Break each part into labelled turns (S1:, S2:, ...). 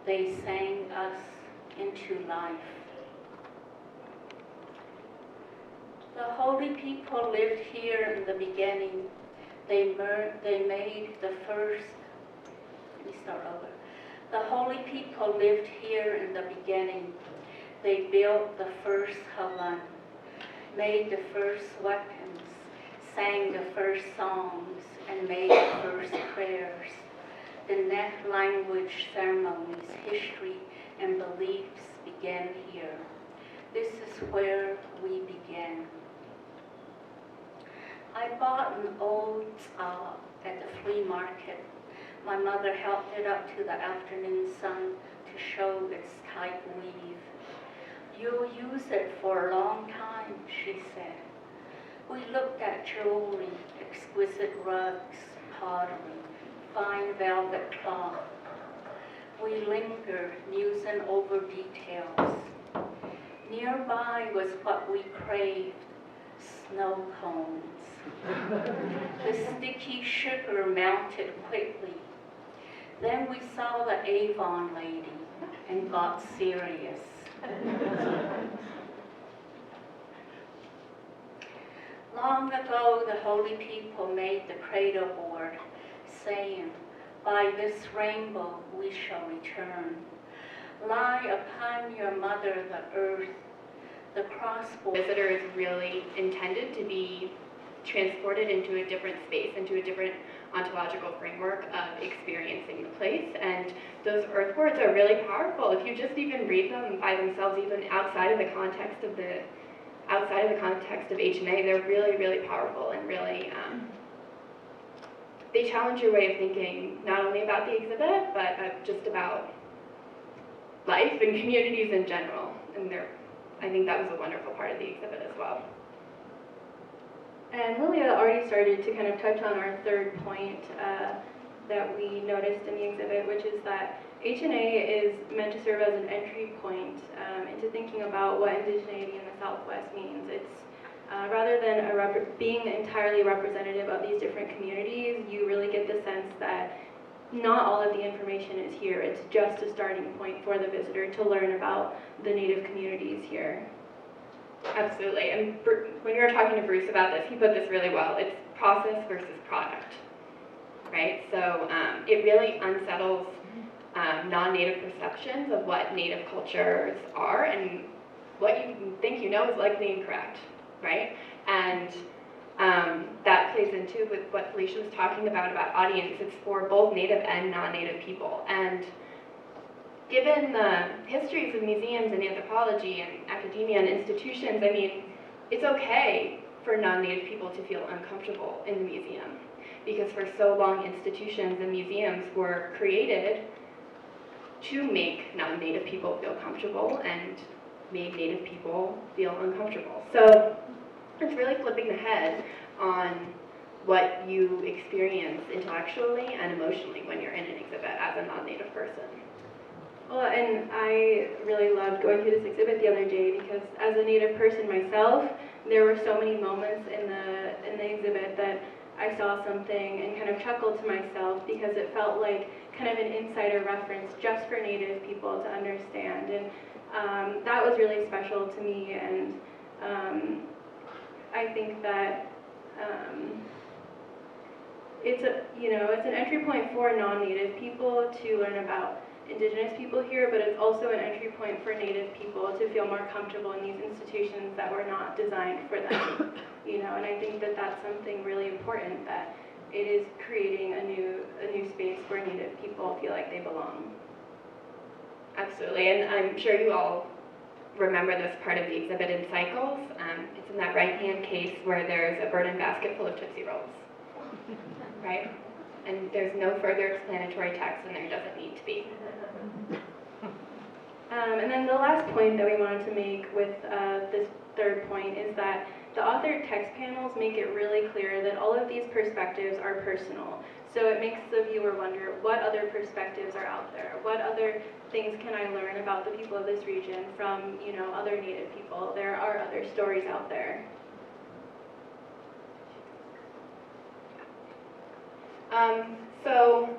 S1: They sang us into life. The holy people lived here in the beginning. They made the first, let me start over. The holy people lived here in the beginning. They built the first Havan, made the first weapons, sang the first songs, and made the first prayers. The next language, ceremonies, history, and beliefs began here. This is where we began. I bought an old at the flea market. My mother held it up to the afternoon sun to show its tight weave. You'll use it for a long time, she said. We looked at jewelry, exquisite rugs, pottery, fine velvet cloth. We lingered, musing over details. Nearby was what we craved, snow cones. The sticky sugar melted quickly. Then we saw the Avon lady and got serious. Long ago, the holy people made the cradle board, saying, by this rainbow we shall return. Lie upon your mother, the earth, the crossboard.
S2: Visitor is really intended to be transported into a different space, into a different ontological framework of experiencing the place. And those earth words are really powerful. If you just even read them by themselves, even outside of the context of HNA, they're really, really powerful and really, they challenge your way of thinking, not only about the exhibit, but just about life and communities in general. And I think that was a wonderful part of the exhibit as well.
S3: And Lilia already started to kind of touch on our third point that we noticed in the exhibit, which is that HNA is meant to serve as an entry point into thinking about what indigeneity in the Southwest means. It's rather than being entirely representative of these different communities, you really get the sense that not all of the information is here. It's just a starting point for the visitor to learn about the Native communities here.
S2: Absolutely, and when we were talking to Bruce about this, he put this really well. It's process versus product, right? So it really unsettles non-Native perceptions of what Native cultures are, and what you think you know is likely incorrect, right? And that plays into with what Felicia was talking about audience. It's for both Native and non-Native people. And given the histories of museums and anthropology and academia and institutions, I mean, it's okay for non-Native people to feel uncomfortable in the museum, because for so long institutions and museums were created to make non-Native people feel comfortable and made Native people feel uncomfortable. So it's really flipping the head on what you experience intellectually and emotionally when you're in an exhibit as a non-Native person.
S3: Well, and I really loved going through this exhibit the other day because as a Native person myself, there were so many moments in the exhibit that I saw something and kind of chuckled to myself because it felt like kind of an insider reference just for Native people to understand. And that was really special to me, and I think that it's an entry point for non-Native people to learn about Indigenous people here, but it's also an entry point for Native people to feel more comfortable in these institutions that were not designed for them. And I think that that's something really important, that it is creating a new space where Native people feel like they belong.
S2: Absolutely, and I'm sure you all remember this part of the exhibit in Cycles. It's in that right-hand case where there's a burden basket full of Tootsie Rolls, right? And there's no further explanatory text, and there doesn't need to be.
S3: And then the last point that we wanted to make with this third point is that the authored text panels make it really clear that all of these perspectives are personal. So it makes the viewer wonder, what other perspectives are out there? What other things can I learn about the people of this region from, other Native people? There are other stories out there.
S2: So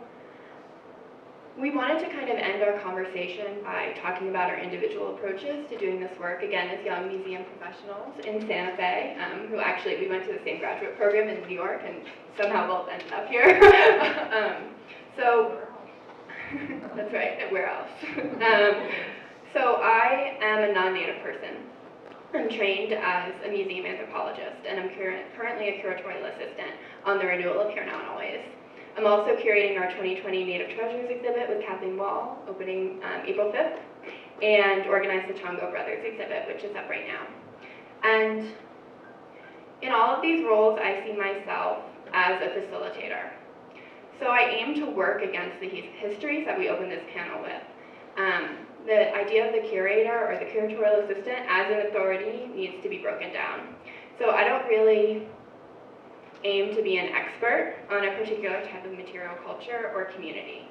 S2: we wanted to kind of end our conversation by talking about our individual approaches to doing this work, again, as young museum professionals in Santa Fe, who actually, we went to the same graduate program in New York and somehow both ended up here. So, that's right, and where else? So I am a non-native person. I'm trained as a museum anthropologist, and I'm currently a curatorial assistant on the renewal of Here Now and Always. I'm also curating our 2020 Native Treasures exhibit with Kathleen Wall, opening April 5th, and organize the Chongo Brothers exhibit, which is up right now. And in all of these roles, I see myself as a facilitator. So I aim to work against the histories that we open this panel with. The idea of the curator or the curatorial assistant as an authority needs to be broken down. So I don't really aim to be an expert on a particular type of material culture or community.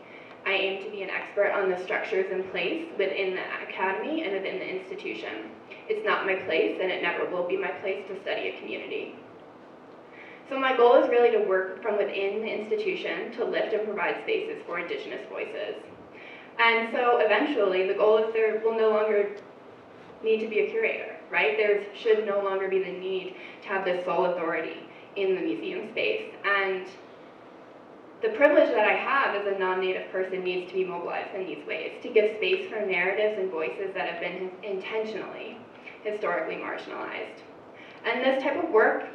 S2: I aim to be an expert on the structures in place within the academy and within the institution. It's not my place, and it never will be my place to study a community. So my goal is really to work from within the institution to lift and provide spaces for Indigenous voices. And so eventually, the goal is there will no longer need to be a curator, right? There should no longer be the need to have this sole authority in the museum space. And the privilege that I have as a non-native person needs to be mobilized in these ways to give space for narratives and voices that have been intentionally, historically marginalized. And this type of work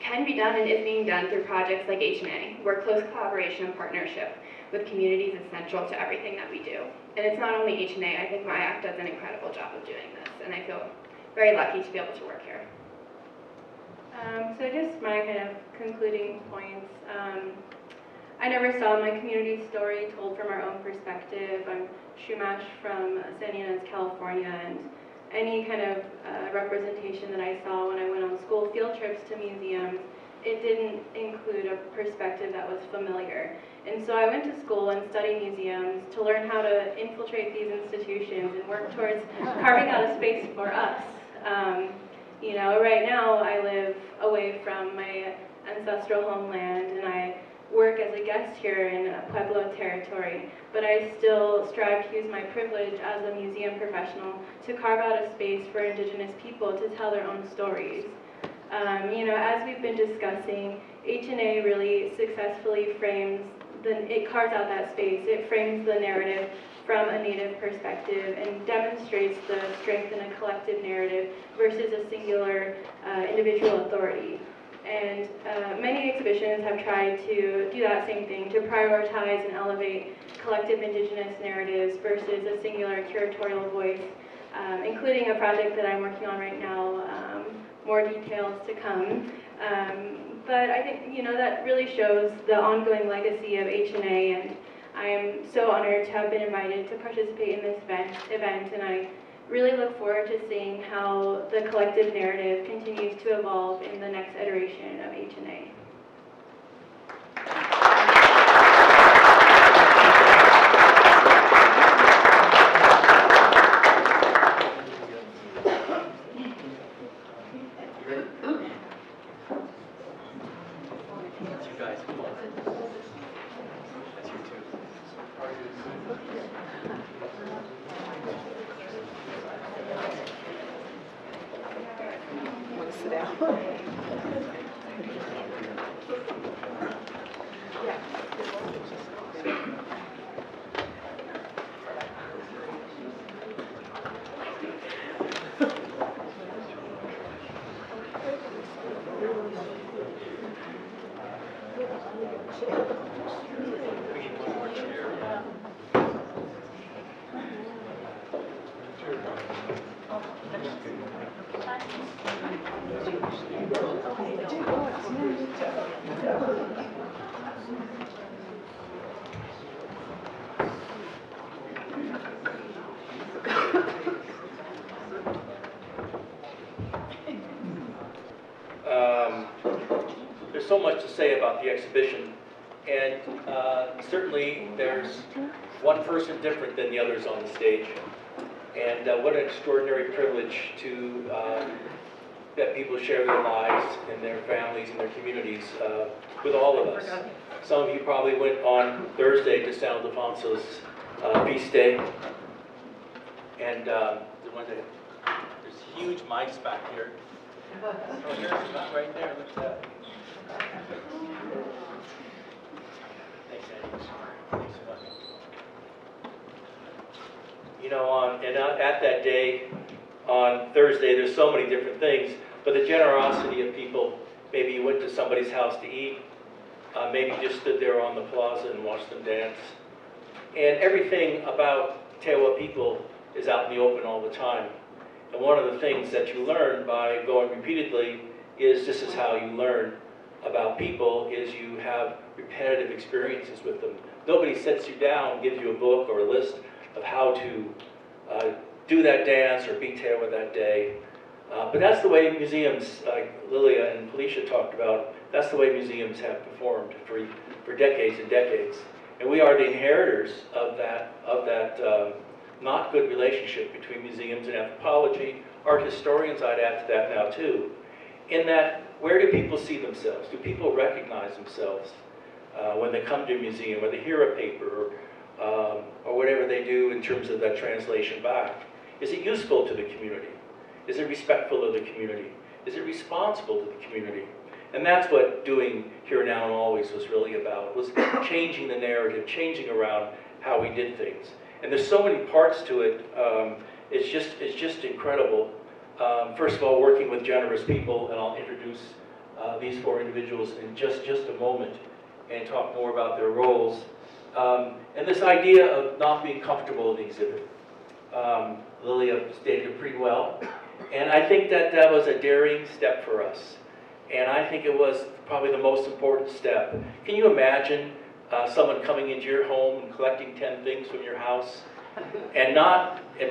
S2: can be done and is being done through projects like H&A, where close collaboration and partnership with communities is central to everything that we do. And it's not only H&A, I think MIAC does an incredible job of doing this, and I feel very lucky to be able to work here.
S3: So just my kind of concluding points. I never saw my community story told from our own perspective. I'm Shumash from Santa Ynez, California, and any kind of representation that I saw when I went on school field trips to museums, it didn't include a perspective that was familiar. And so I went to school and studied museums to learn how to infiltrate these institutions and work towards carving out a space for us. You know, right now I live away from my ancestral homeland and I work as a guest here in Pueblo territory, but I still strive to use my privilege as a museum professional to carve out a space for Indigenous people to tell their own stories. You know, as we've been discussing, H&A really successfully it carves out that space. It frames the narrative from a Native perspective and demonstrates the strength in a collective narrative versus a singular individual authority. And many exhibitions have tried to do that same thing, to prioritize and elevate collective Indigenous narratives versus a singular curatorial voice, including a project that I'm working on right now, more details to come. But I think, you know, that really shows the ongoing legacy of H&A, and I am so honored to have been invited to participate in this event, and I really look forward to seeing how the collective narrative continues to evolve in the next iteration of H&A.
S4: There's so much to say about the exhibition, and certainly there's one person different than the others on the stage. And what an extraordinary privilege to that people share their lives and their families and their communities with all of us. Some of you probably went on Thursday to San Ildefonso's feast day. And there's huge mice back here. Oh, here's one right there. Look at that. Thanks, Andy. Thanks so much. You know, at that day, on Thursday, there's so many different things, but the generosity of people, maybe you went to somebody's house to eat, maybe you just stood there on the plaza and watched them dance. And everything about Tewa people is out in the open all the time. And one of the things that you learn by going repeatedly is this is how you learn about people, is you have repetitive experiences with them. Nobody sits you down, gives you a book or a list of how to do that dance or be Tewa that day. But that's the way museums, like Lilia and Felicia talked about, that's the way museums have performed for decades and decades. And we are the inheritors of that not good relationship between museums and anthropology. Art historians, I'd add to that now too, in that where do people see themselves? Do people recognize themselves when they come to a museum or they hear a paper or whatever they do in terms of that translation back? Is it useful to the community? Is it respectful of the community? Is it responsible to the community? And that's what doing Here, Now, and Always was really about, was changing the narrative, changing around how we did things. And there's so many parts to it, it's just incredible. First of all, working with generous people, and I'll introduce these four individuals in just a moment and talk more about their roles. And this idea of not being comfortable in the exhibit. Lilia stated it pretty well. And I think that was a daring step for us. And I think it was probably the most important step. Can you imagine someone coming into your home and collecting 10 things from your house and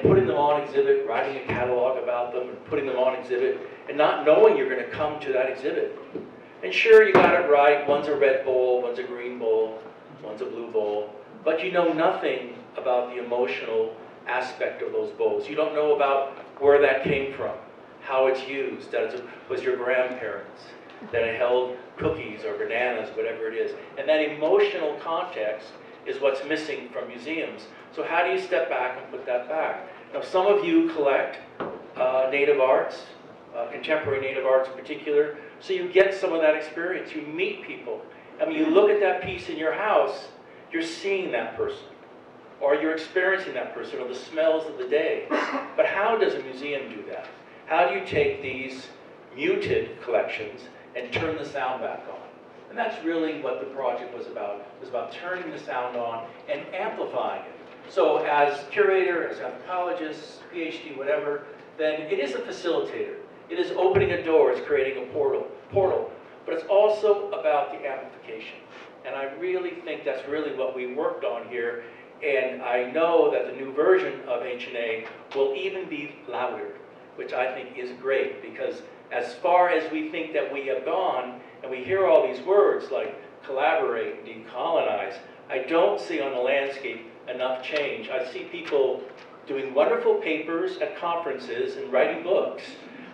S4: putting them on exhibit, writing a catalog about them and putting them on exhibit, and not knowing you're going to come to that exhibit? And sure, you got it right. One's a red bowl, one's a green bowl, one's a blue bowl. But you know nothing about the emotional aspect of those bowls. You don't know about where that came from, how it's used, that it was your grandparents, that it held cookies or bananas, whatever it is. And that emotional context is what's missing from museums. So how do you step back and put that back? Now, some of you collect native arts, contemporary native arts in particular, so you get some of that experience. You meet people. I mean, you look at that piece in your house, you're seeing that person, or you're experiencing that person, or the smells of the day. But how does a museum do that? How do you take these muted collections and turn the sound back on? And that's really what the project was about. It was about turning the sound on and amplifying it. So as curator, as anthropologist, PhD, whatever, then it is a facilitator. It is opening a door, it's creating a portal. But it's also about the amplification. And I really think that's really what we worked on here. And I know that the new version of H&A will even be louder, which I think is great, because as far as we think that we have gone, and we hear all these words like collaborate, decolonize, I don't see on the landscape enough change. I see people doing wonderful papers at conferences and writing books,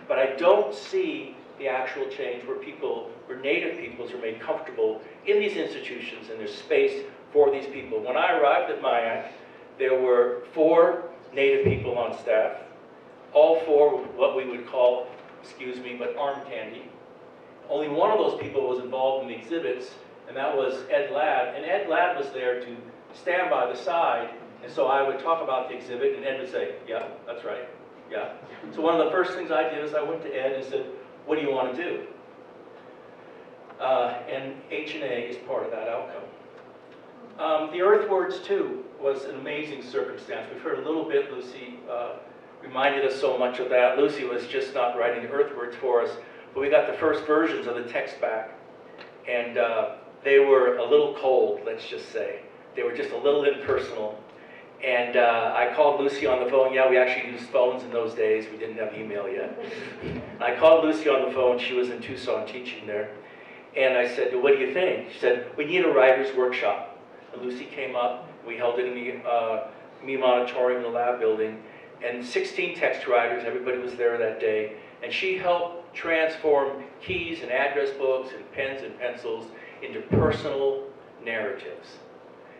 S4: but I don't see the actual change where native peoples are made comfortable in these institutions and there's space for these people. When I arrived at MIAC, there were 4 native people on staff, all 4 what we would call, excuse me, but arm candy. Only one of those people was involved in the exhibits, and that was Ed Ladd. And Ed Ladd was there to stand by the side, and so I would talk about the exhibit, and Ed would say, yeah, that's right, yeah. So one of the first things I did is I went to Ed and said, what do you want to do? And H&A is part of that outcome. The Earthwords, too, was an amazing circumstance. We've heard a little bit, Lucy reminded us so much of that. Lucy was just not writing the Earthwords for us, but we got the first versions of the text back, and they were a little cold, let's just say. They were just a little impersonal. And I called Lucy on the phone. Yeah, we actually used phones in those days. We didn't have email yet. I called Lucy on the phone. She was in Tucson teaching there. And I said, what do you think? She said, we need a writer's workshop. And Lucy came up. We held it in the MEMA auditorium in the lab building. And 16 text writers, everybody was there that day. And she helped transform keys and address books and pens and pencils into personal narratives.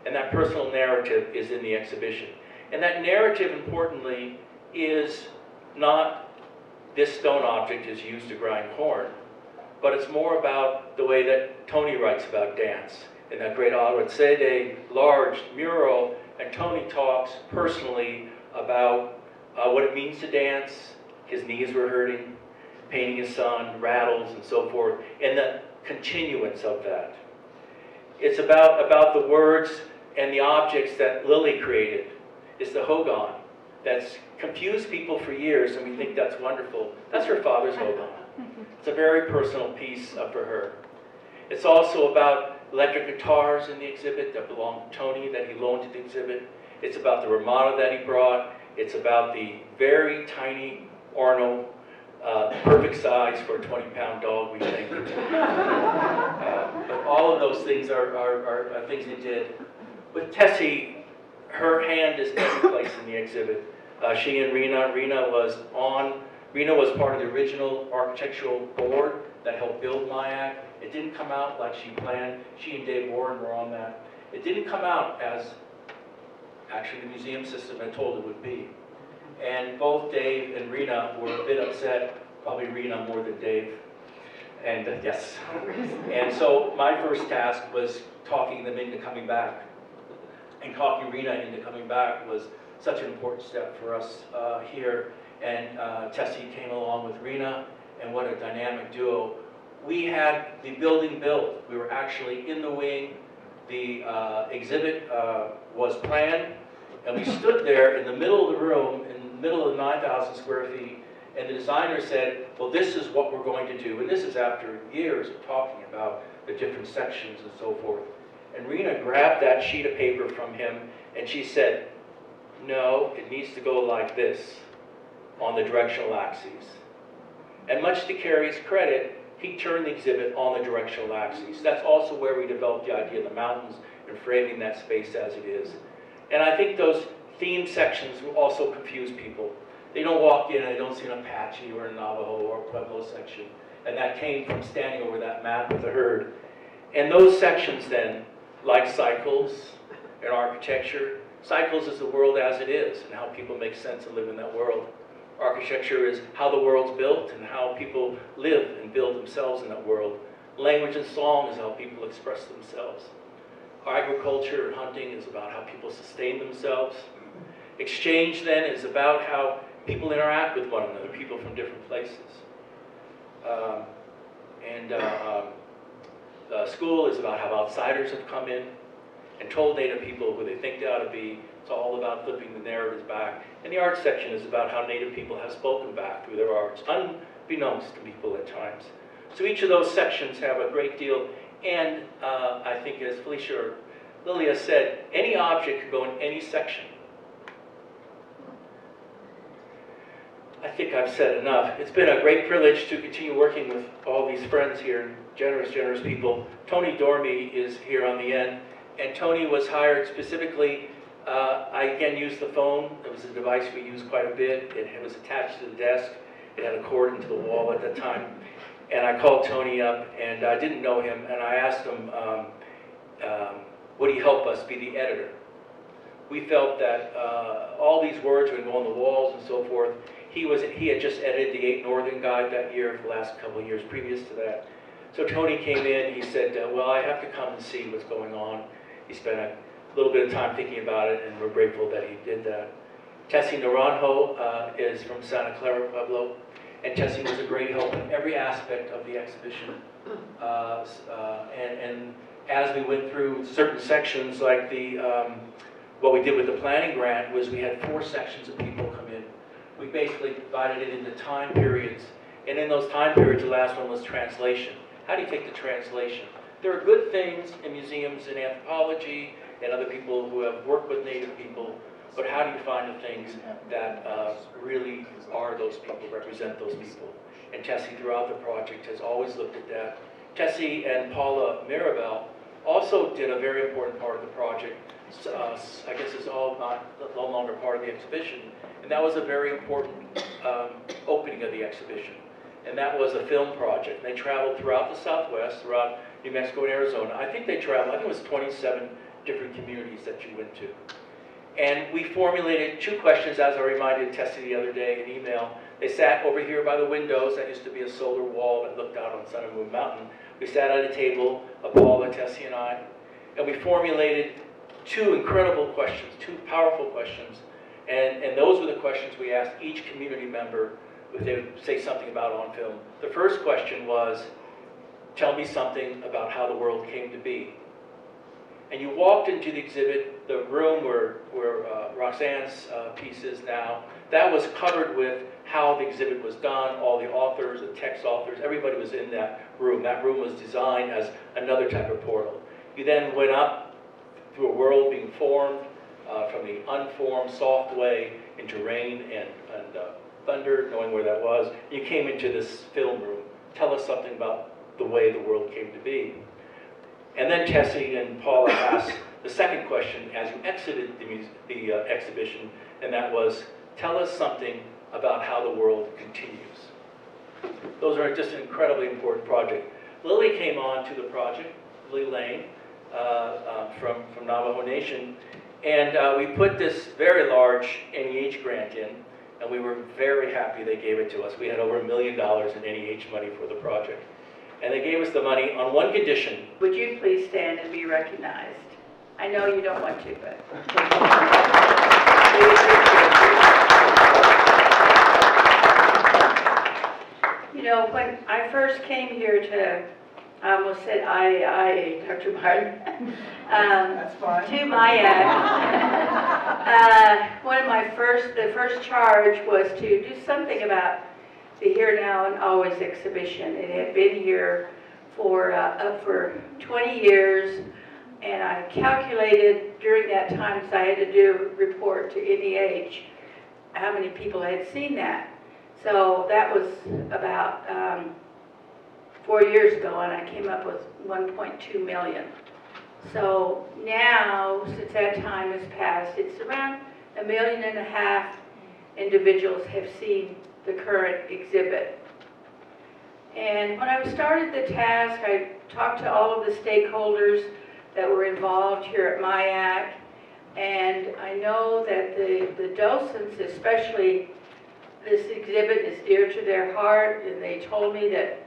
S4: And that personal narrative is in the exhibition. And that narrative, importantly, is not this stone object is used to grind corn, but it's more about the way that Tony writes about dance in that great Aura Sede large mural, and Tony talks personally about what it means to dance. His knees were hurting, painting his son, rattles and so forth, and the continuance of that. It's about the words and the objects that Lily created. It's the hogan that's confused people for years, and we think that's wonderful. That's her father's hogan. It's a very personal piece for her. It's also about electric guitars in the exhibit that belonged to Tony that he loaned to the exhibit. It's about the Ramada that he brought. It's about the very tiny Orno, perfect size for a 20-pound dog, we think. But all of those things are things he did. With Tessie, her hand is every place in the exhibit. She and Rena was part of the original architectural board that helped build MIAC. It didn't come out like she planned. She and Dave Warren were on that. It didn't come out as actually the museum system had told it would be. And both Dave and Rena were a bit upset, probably Rena more than Dave. And yes. And so my first task was talking them into coming back. And talking Rena into coming back was such an important step for us here. And Tessie came along with Rena, and what a dynamic duo. We had the building built. We were actually in the wing. The exhibit was planned, and we stood there in the middle of the room, in the middle of the 9,000 square feet, and the designer said, well, this is what we're going to do. And this is after years of talking about the different sections and so forth. And Rena grabbed that sheet of paper from him, and she said, no, it needs to go like this on the directional axes. And much to Carrie's credit, he turned the exhibit on the directional axes. That's also where we developed the idea of the mountains and framing that space as it is. And I think those theme sections will also confuse people. They don't walk in and they don't see an Apache or a Navajo or a Pueblo section. And that came from standing over that map with the herd. And those sections then, like cycles and architecture, cycles is the world as it is and how people make sense and live in that world. Architecture is how the world's built and how people live and build themselves in that world. Language and song is how people express themselves. Agriculture and hunting is about how people sustain themselves. Exchange then is about how people interact with one another, people from different places. School is about how outsiders have come in and told Native people who they think they ought to be. It's all about flipping the narratives back. And the art section is about how Native people have spoken back through their arts, unbeknownst to people at times. So each of those sections have a great deal. And I think, as Felicia or Lilia said, any object could go in any section. I think I've said enough. It's been a great privilege to continue working with all these friends here, generous people. Tony Dormy is here on the end, and Tony was hired specifically. I again used the phone. It was a device we used quite a bit. It was attached to the desk. It had a cord into the wall at that time. And I called Tony up, and I didn't know him, and I asked him, would he help us be the editor? We felt that all these words would go on the walls and so forth. He had just edited the 8 Northern Guide that year, for the last couple of years previous to that. So Tony came in, he said, well, I have to come and see what's going on. He spent a little bit of time thinking about it, and we're grateful that he did that. Tessie Naranjo is from Santa Clara, Pueblo, and Tessie was a great help in every aspect of the exhibition. And as we went through certain sections, like what we did with the planning grant was we had 4 sections of people come in. We basically divided it into time periods, and in those time periods, the last one was translation. How do you take the translation? There are good things in museums and anthropology and other people who have worked with Native people, but how do you find the things that really are those people, represent those people? And Tessie, throughout the project, has always looked at that. Tessie and Paula Mirabel also did a very important part of the project. I guess it's all no longer part of the exhibition. And that was a very important opening of the exhibition. and that was a film project. They traveled throughout the Southwest, throughout New Mexico and Arizona. I think it was 27 different communities that you went to. And we formulated 2 questions, as I reminded Tessie the other day in email. They sat over here by the windows. That used to be a solar wall that looked out on Sun and Moon Mountain. We sat at a table, Paula, Tessie, and I, and we formulated 2 incredible questions, 2 powerful questions. And those were the questions we asked each community member if they would say something about on film. The first question was, tell me something about how the world came to be. And you walked into the exhibit, the room where Roxanne's piece is now, that was covered with how the exhibit was done, all the authors, the text authors, everybody was in that room. That room was designed as another type of portal. You then went up through a world being formed from the unformed, soft way into rain and thunder, knowing where that was. You came into this film room. Tell us something about the way the world came to be. And then Tessie and Paula asked the second question as you exited the exhibition, and that was, tell us something about how the world continues. Those are just an incredibly important project. Lily came on to the project, Lily Lane, from Navajo Nation, and we put this very large NEH grant in, and we were very happy they gave it to us. We had over $1 million in NEH money for the project. And they gave us the money on one condition.
S5: Would you please stand and be recognized? I know you don't want to, but. You know, when I first came here to, I almost said Dr. Martin.
S6: That's fine.
S5: To MIAC. The first charge was to do something about the Here Now and Always exhibition. It had been here for up for 20 years, and I calculated during that time, because I had to do a report to NEH, how many people had seen that. So that was about 4 years ago, and I came up with 1.2 million. So now, since that time has passed, it's around 1.5 million individuals have seen the current exhibit. And when I started the task, I talked to all of the stakeholders that were involved here at MIAC, and I know that the docents, especially, this exhibit is dear to their heart, and they told me that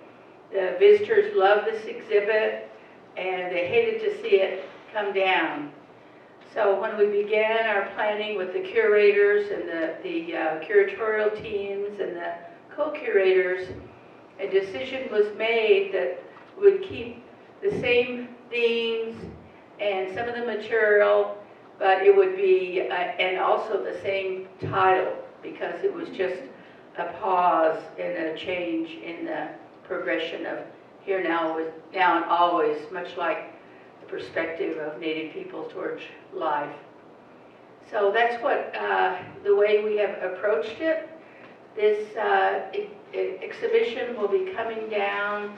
S5: the visitors love this exhibit and they hated to see it come down. So when we began our planning with the curators and the curatorial teams and the co-curators, a decision was made that would keep the same themes and some of the material, but it would be, and also the same title, because it was just a pause and a change in the progression of Here Now and Always, much like the perspective of Native people towards life. So that's what the way we have approached it. This exhibition will be coming down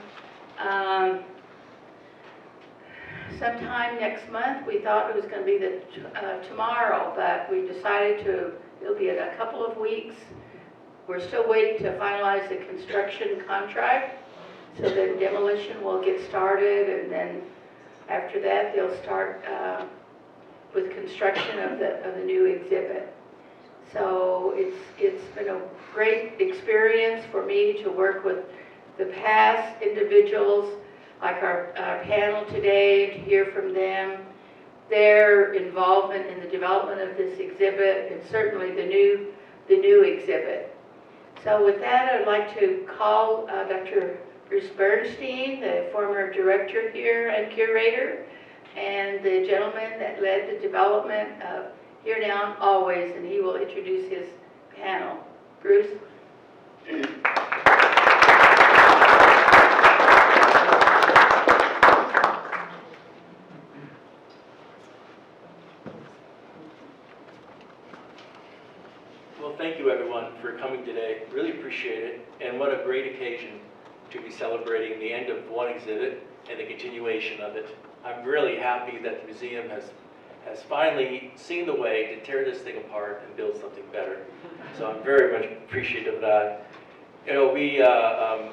S5: sometime next month. We thought it was going to be tomorrow, but we decided it'll be in a couple of weeks. We're still waiting to finalize the construction contract, so that demolition will get started, and then after that they'll start with construction of the new exhibit. So it's been a great experience for me to work with the past individuals, like our panel today, to hear from them, their involvement in the development of this exhibit, and certainly the new exhibit. So with that, I'd like to call Dr. Bruce Bernstein, the former director here and curator, and the gentleman that led the development of Here Now and Always, and he will introduce his panel. Bruce?
S4: Well, thank you everyone for coming today. Really appreciate it. And what a great occasion to be celebrating the end of one exhibit and the continuation of it. I'm really happy that the museum has finally seen the way to tear this thing apart and build something better. So I'm very much appreciative of that. You know,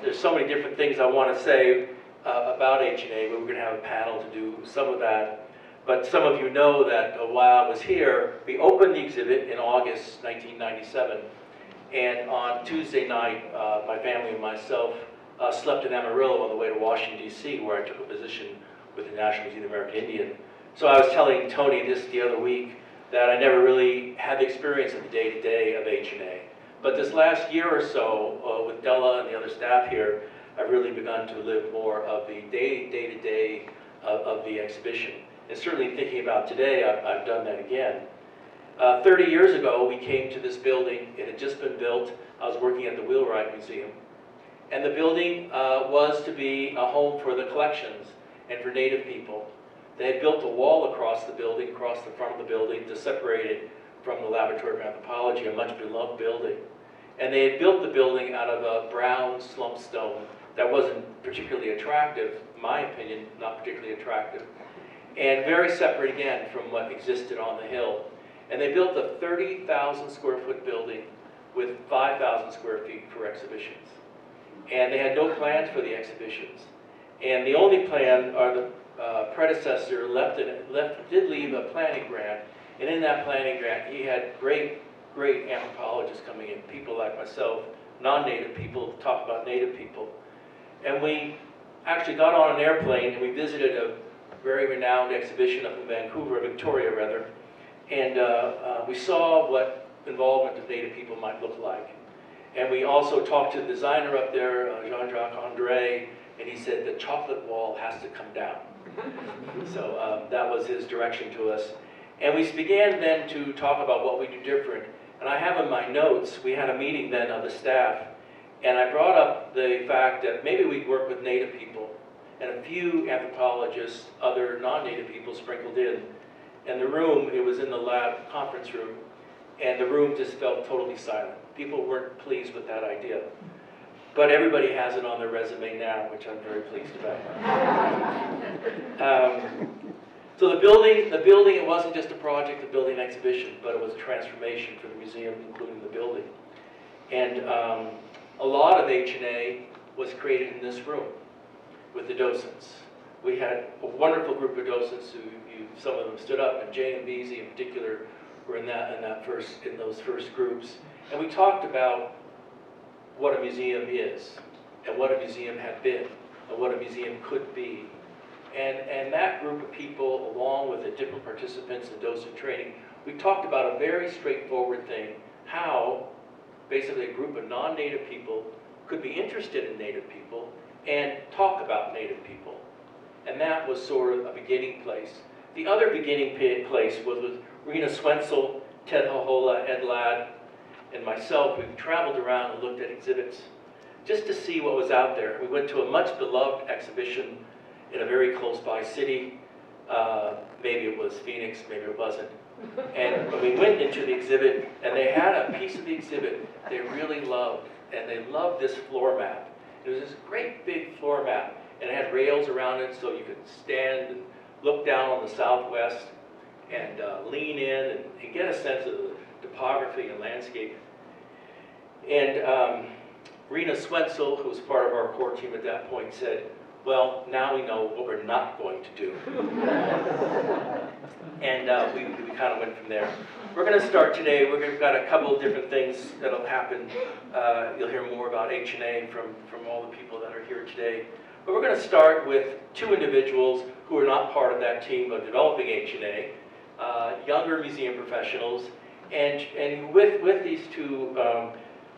S4: there's so many different things I want to say about H&A, but we're going to have a panel to do some of that. But some of you know that while I was here, we opened the exhibit in August 1997. And on Tuesday night, my family and myself slept in Amarillo on the way to Washington, D.C., where I took a position with the National Museum of the American Indian. So I was telling Tony this the other week that I never really had the experience of the day-to-day of H&A. But this last year or so, with Della and the other staff here, I've really begun to live more of the day-to-day of the exhibition. And certainly thinking about today, I've done that again. 30 years ago, we came to this building. It had just been built. I was working at the Wheelwright Museum. And the building was to be a home for the collections and for Native people. They had built a wall across the building, across the front of the building, to separate it from the Laboratory of Anthropology, a much beloved building. And they had built the building out of a brown slump stone that wasn't particularly attractive, in my opinion, not particularly attractive, and very separate again from what existed on the hill. And they built a 30,000 square foot building with 5,000 square feet for exhibitions. And they had no plans for the exhibitions. And the only plan, or the predecessor did leave a planning grant. And in that planning grant, he had great anthropologists coming in, people like myself, non-Native people, talk about Native people. And we actually got on an airplane and we visited a very renowned exhibition up in Vancouver, Victoria rather, and we saw what involvement of Native people might look like. And we also talked to the designer up there, Jean-Jacques André, and he said the chocolate wall has to come down. So that was his direction to us. And we began then to talk about what we do different. And I have in my notes, we had a meeting then of the staff, and I brought up the fact that maybe we'd work with Native people and a few anthropologists, other non-Native people sprinkled in. And the room, it was in the lab conference room, and the room just felt totally silent. People weren't pleased with that idea. But everybody has it on their resume now, which I'm very pleased about. So the building, it wasn't just a project of building an exhibition, but it was a transformation for the museum, including the building. And a lot of H&A was created in this room with the docents. We had a wonderful group of docents who some of them stood up, and Jane and Beasley in particular were in those first groups. And we talked about what a museum is, and what a museum had been, and what a museum could be. And that group of people, along with the different participants in docent training, we talked about a very straightforward thing, how basically a group of non-Native people could be interested in Native people and talk about Native people. And that was sort of a beginning place. The other beginning place was with Rena Swensel, Ted Hahola, Ed Ladd, and myself. We traveled around and looked at exhibits just to see what was out there. We went to a much beloved exhibition in a very close by city. Maybe it was Phoenix, maybe it wasn't. And when we went into the exhibit, and they had a piece of the exhibit they really loved, and they loved this floor mat. It was this great big floor mat, and it had rails around it so you could stand and look down on the southwest and lean in and get a sense of the topography and landscape. And Rena Swensel, who was part of our core team at that point, said, well, now we know what we're not going to do. And we kind of went from there. We're going to start today. We've got a couple of different things that'll happen. You'll hear more about H&A from all the people that are here today. But we're going to start with two individuals who are not part of that team of developing H&A, younger museum professionals. And with these two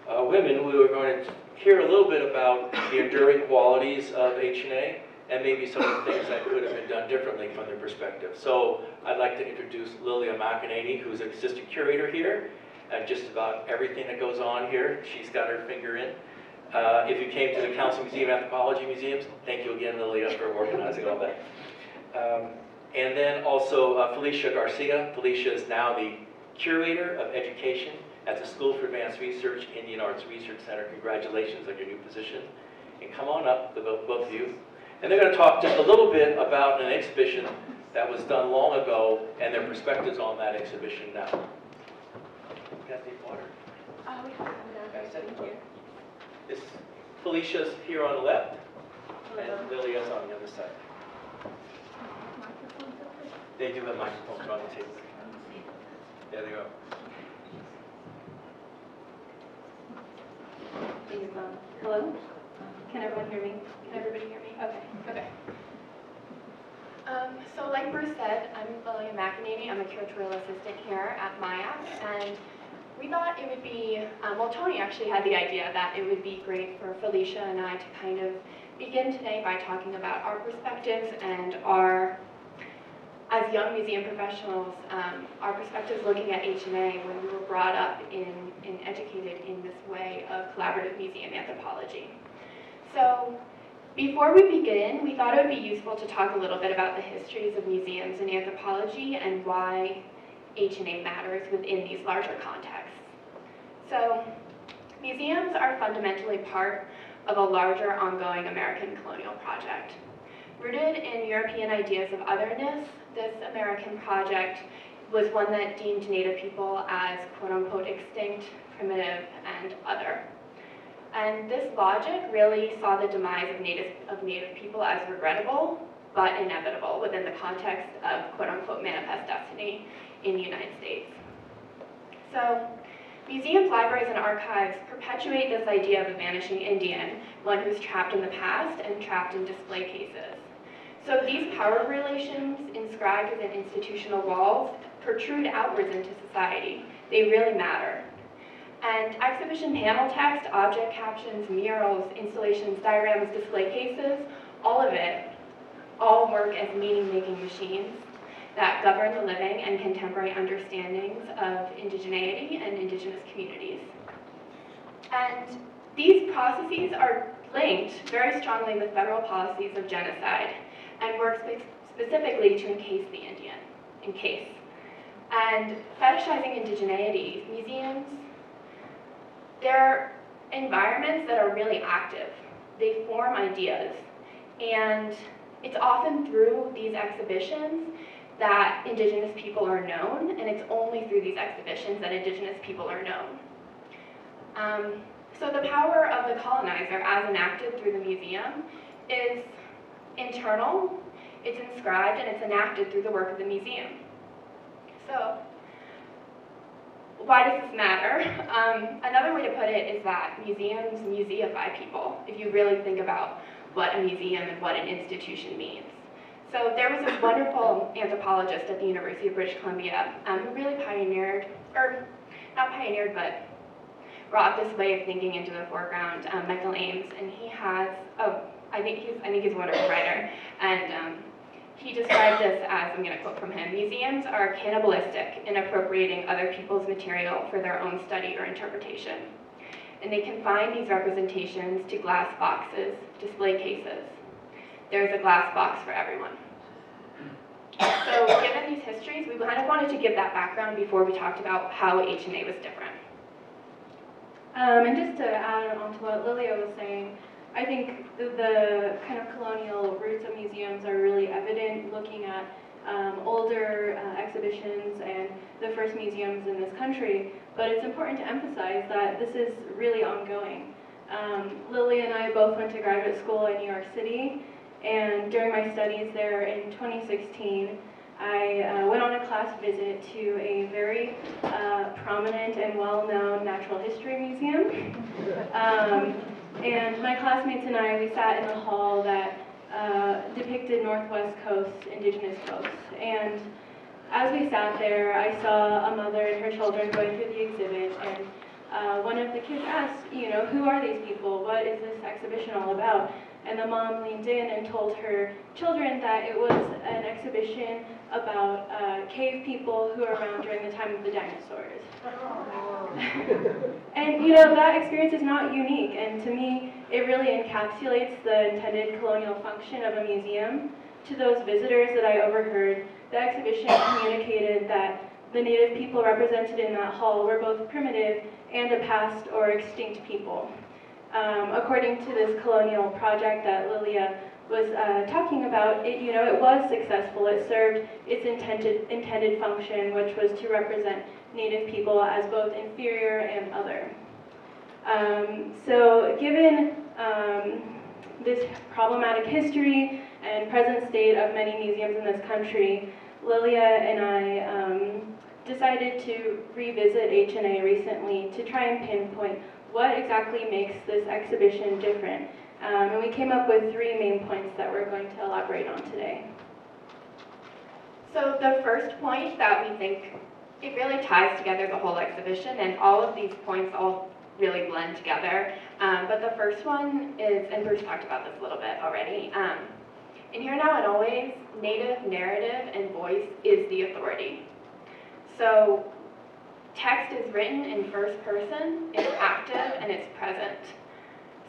S4: women, we were going to hear a little bit about the enduring qualities of H&A and maybe some of the things that could have been done differently from their perspective. So I'd like to introduce Lilia McEnany, who's an assistant curator here, and just about everything that goes on here, she's got her finger in. If you came to the Council Museum of Anthropology Museums, thank you again, Lilia, for organizing all that. And then also Felicia Garcia. Felicia is now the Curator of Education at the School for Advanced Research, Indian Arts Research Center. Congratulations on your new position. And come on up, both of you. And they're going to talk just a little bit about an exhibition that was done long ago and their perspectives on that exhibition now. You guys need water?
S3: Oh, we have some down here. Thank you.
S4: This Felicia's here on the left, and Lilia's on the other side. They do have microphones on the table. There they go.
S3: Hello? Can everyone hear me? Can everybody hear me? Okay.
S2: Okay. So like Bruce said, I'm Lilia McEnany. I'm a curatorial assistant here at MIAC, and we thought it would be, well, Tony actually had the idea that it would be great for Felicia and I to kind of begin today by talking about our perspectives and our, as young museum professionals, our perspectives looking at H&A when we were brought up and educated in this way of collaborative museum anthropology. So before we begin, we thought it would be useful to talk a little bit about the histories of museums and anthropology and why H&A matters within these larger contexts. So museums are fundamentally part of a larger ongoing American colonial project. Rooted in European ideas of otherness, this American project was one that deemed Native people as quote-unquote extinct, primitive, and other. And this logic really saw the demise of Native people as regrettable, but inevitable within the context of quote-unquote manifest destiny in the United States. So museums, libraries, and archives perpetuate this idea of a vanishing Indian, one who's trapped in the past and trapped in display cases. So these power relations inscribed within institutional walls protrude outwards into society. They really matter. And exhibition panel text, object captions, murals, installations, dioramas, display cases, all of it, all work as meaning-making machines that govern the living and contemporary understandings of indigeneity and indigenous communities. And these processes are linked very strongly with federal policies of genocide and work specifically to encase the Indian, And fetishizing indigeneity, museums, they're environments that are really active. They form ideas, and it's often through these exhibitions that Indigenous people are known, and it's only through these exhibitions that Indigenous people are known. So the power of the colonizer as enacted through the museum is internal, it's inscribed, and it's enacted through the work of the museum. So why does this matter? Another way to put it is that museums museify people, if you really think about what a museum and what an institution means. So there was a wonderful anthropologist at the University of British Columbia who really pioneered, or not pioneered, but brought this way of thinking into the foreground, Michael Ames, and he has, I think he's a wonderful writer, and he described this as, I'm going to quote from him, museums are cannibalistic in appropriating other people's material for their own study or interpretation. And they confine these representations to glass boxes, display cases. There's a glass box for everyone. So given these histories, we kind of wanted to give that background before we talked about how H&A was different.
S3: And just to add on to what Lilia was saying, I think the kind of colonial roots of museums are really evident looking at older exhibitions and the first museums in this country, but it's important to emphasize that this is really ongoing. Lilia and I both went to graduate school in New York City, and during my studies there in 2016, I went on a class visit to a very prominent and well-known natural history museum. And my classmates and I, we sat in the hall that depicted Northwest Coast indigenous folks. And as we sat there, I saw a mother and her children going through the exhibit, and one of the kids asked, you know, who are these people? What is this exhibition all about? And the mom leaned in and told her children that it was an exhibition about cave people who were around during the time of the dinosaurs. And you know, that experience is not unique, and to me, it really encapsulates the intended colonial function of a museum. To those visitors that I overheard, the exhibition communicated that the Native people represented in that hall were both primitive and a past or extinct people. According to this colonial project that Lilia was talking about, it was successful. It served its intended function, which was to represent Native people as both inferior and other. So given this problematic history and present state of many museums in this country, Lilia and I decided to revisit HNA recently to try and pinpoint what exactly makes this exhibition different. And we came up with 3 main points that we're going to elaborate on today.
S2: So the first point that we think, it really ties together the whole exhibition, and all of these points all really blend together. But the first one is, and Bruce talked about this a little bit already, in Here Now and Always, Native narrative and voice is the authority. So text is written in first person, it's active, and it's present.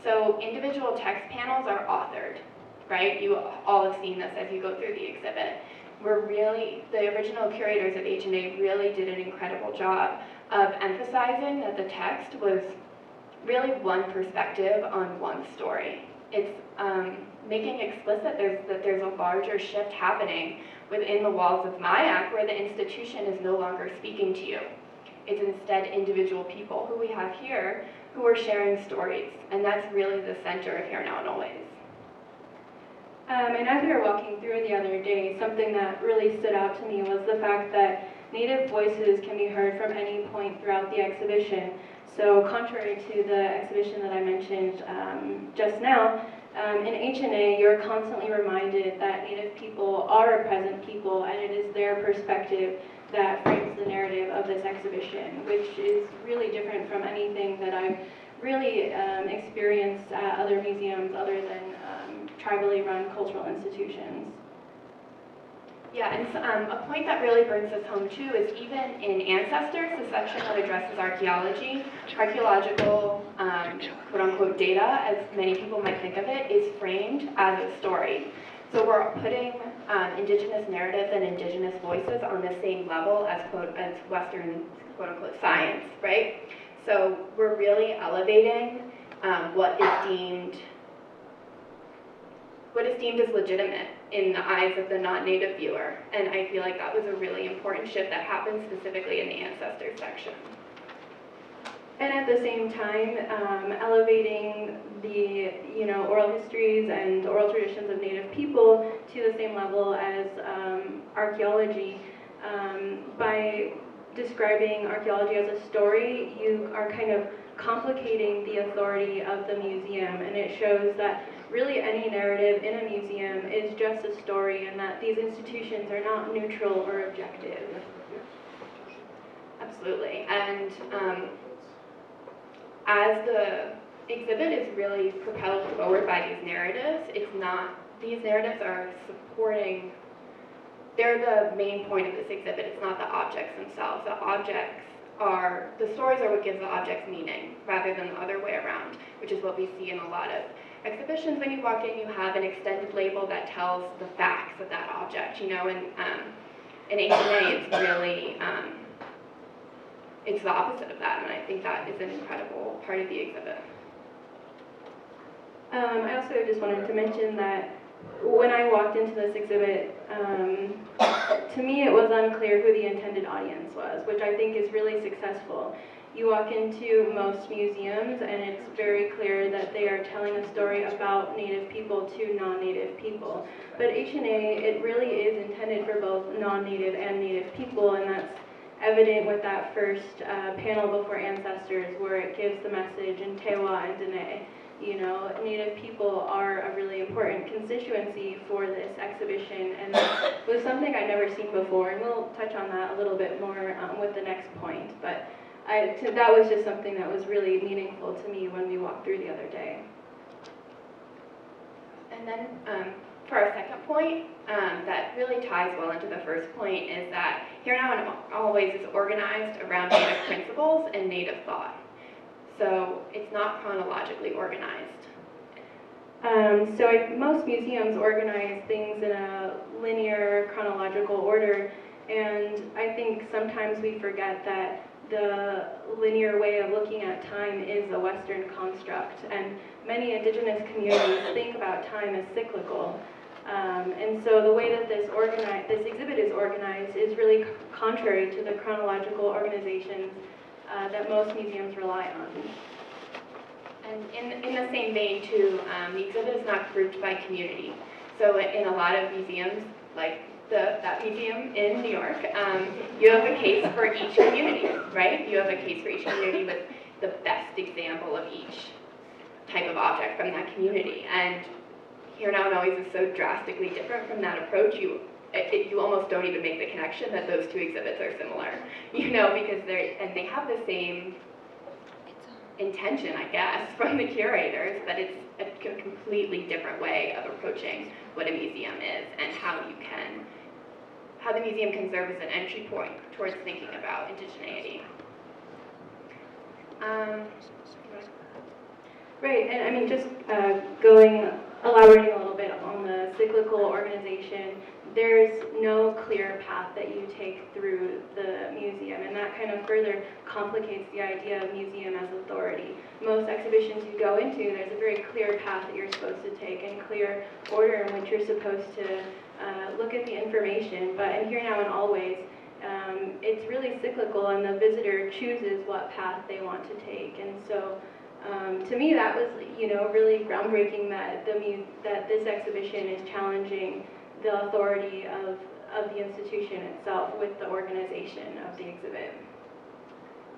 S2: So individual text panels are authored, right? You all have seen this as you go through the exhibit. The original curators of HNA really did an incredible job of emphasizing that the text was really one perspective on one story. It's making explicit that there's a larger shift happening within the walls of MIAC where the institution is no longer speaking to you. It's instead individual people who we have here who are sharing stories, and that's really the center of Here Now and Always.
S3: And as we were walking through the other day, something that really stood out to me was the fact that Native voices can be heard from any point throughout the exhibition. So contrary to the exhibition that I mentioned just now, in HNA, you're constantly reminded that Native people are a present people, and it is their perspective that frames the narrative of this exhibition, which is really different from anything that I've really experienced at other museums other than tribally run cultural institutions.
S2: Yeah, and a point that really brings us home too is even in Ancestors, the section that addresses archaeology, archaeological quote-unquote data, as many people might think of it, is framed as a story. So we're putting indigenous narratives and indigenous voices on the same level as Western quote-unquote science, right? So we're really elevating what is deemed as legitimate in the eyes of the non-native viewer. And I feel like that was a really important shift that happened specifically in the Ancestors section.
S3: And at the same time, elevating the oral histories and oral traditions of Native people to the same level as archaeology. By describing archaeology as a story, you are kind of complicating the authority of the museum, and it shows that really any narrative in a museum is just a story, and that these institutions are not neutral or objective.
S2: Absolutely, and as the exhibit is really propelled forward by these narratives, these narratives are supporting, they're the main point of this exhibit. It's not the objects themselves. The stories are what gives the objects meaning, rather than the other way around, which is what we see in a lot of exhibitions. When you walk in, you have an extended label that tells the facts of that object, and in HNA, it's really, it's the opposite of that, and I think that is an incredible part of the exhibit.
S3: I also just wanted to mention that when I walked into this exhibit, to me it was unclear who the intended audience was, which I think is really successful. You walk into most museums and it's very clear that they are telling a story about Native people to non-Native people. But HNA, it really is intended for both non-Native and Native people, and that's evident with that first panel before Ancestors, where it gives the message in Tewa and Dene. Native people are a really important constituency for this exhibition, and that was something I'd never seen before, and we'll touch on that a little bit more with the next point. But that was just something that was really meaningful to me when we walked through the other day.
S2: And then for our second point, that really ties well into the first point, is that Here Now and Always is organized around Native principles and Native thought. So it's not chronologically organized.
S3: Most museums organize things in a linear chronological order, and I think sometimes we forget that the linear way of looking at time is a Western construct, and many indigenous communities think about time as cyclical. And so the way that this exhibit is organized is really contrary to the chronological organizations that most museums rely on.
S2: And in the same vein too, the exhibit is not grouped by community. So in a lot of museums, like that museum in New York, you have a case for each community, right? You have a case for each community with the best example of each type of object from that community. And Here Now and Always is so drastically different from that approach. You almost don't even make the connection that those two exhibits are similar, because they have the same intention, I guess, from the curators, but it's a completely different way of approaching what a museum is and how the museum can serve as an entry point towards thinking about indigeneity.
S3: Right, and I mean, just elaborating a little bit on the cyclical organization, there's no clear path that you take through the museum, and that kind of further complicates the idea of museum as authority. Most exhibitions you go into, there's a very clear path that you're supposed to take and clear order in which you're supposed to look at the information, but in Here Now and Always, it's really cyclical, and the visitor chooses what path they want to take. And so to me, that was, really groundbreaking that this exhibition is challenging the authority of the institution itself with the organization of the exhibit.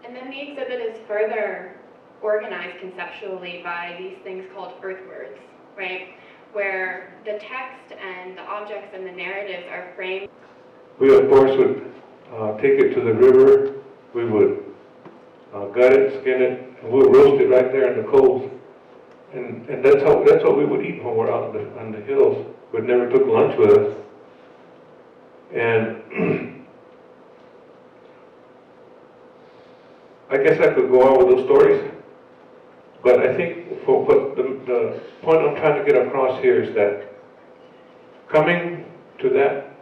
S2: And then the exhibit is further organized conceptually by these things called earthwords, right? Where the text and the objects and the narratives are framed.
S6: We, of course, would take it to the river. We would gut it, skin it, and we'll roast it right there in the coals. And that's what we would eat when we're out on the hills. We never took lunch with us. And I guess I could go on with those stories, but I think what the point I'm trying to get across here is that coming to that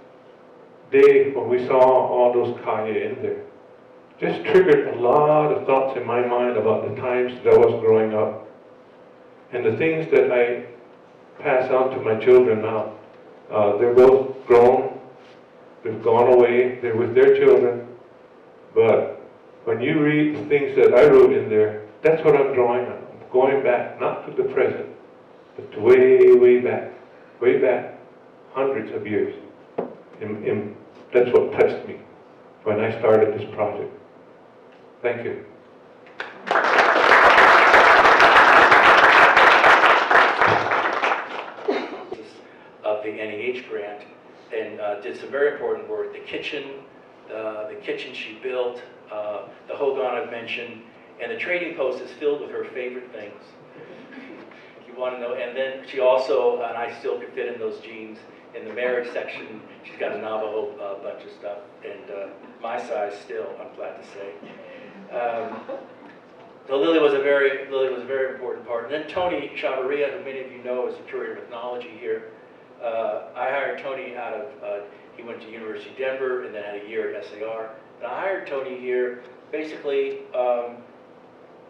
S6: day when we saw all those kaya in there, just triggered a lot of thoughts in my mind about the times that I was growing up and the things that I pass on to my children now. They're both grown, they've gone away, they're with their children, but when you read the things that I wrote in there, that's what I'm drawing on. I'm going back, not to the present, but to way back, hundreds of years. And that's what touched me when I started this project. Thank you.
S4: Of the NEH grant, and did some very important work. The kitchen she built, the Hogan I've mentioned, and the trading post is filled with her favorite things. You want to know, and then she also, and I still could fit in those jeans, in the marriage section, she's got a Navajo bunch of stuff, and my size still, I'm glad to say. So Lily was a very important part. And then Tony Chavarria, who many of you know is the curator of ethnology here. I hired Tony out of, he went to University of Denver and then had a year at SAR. And I hired Tony here basically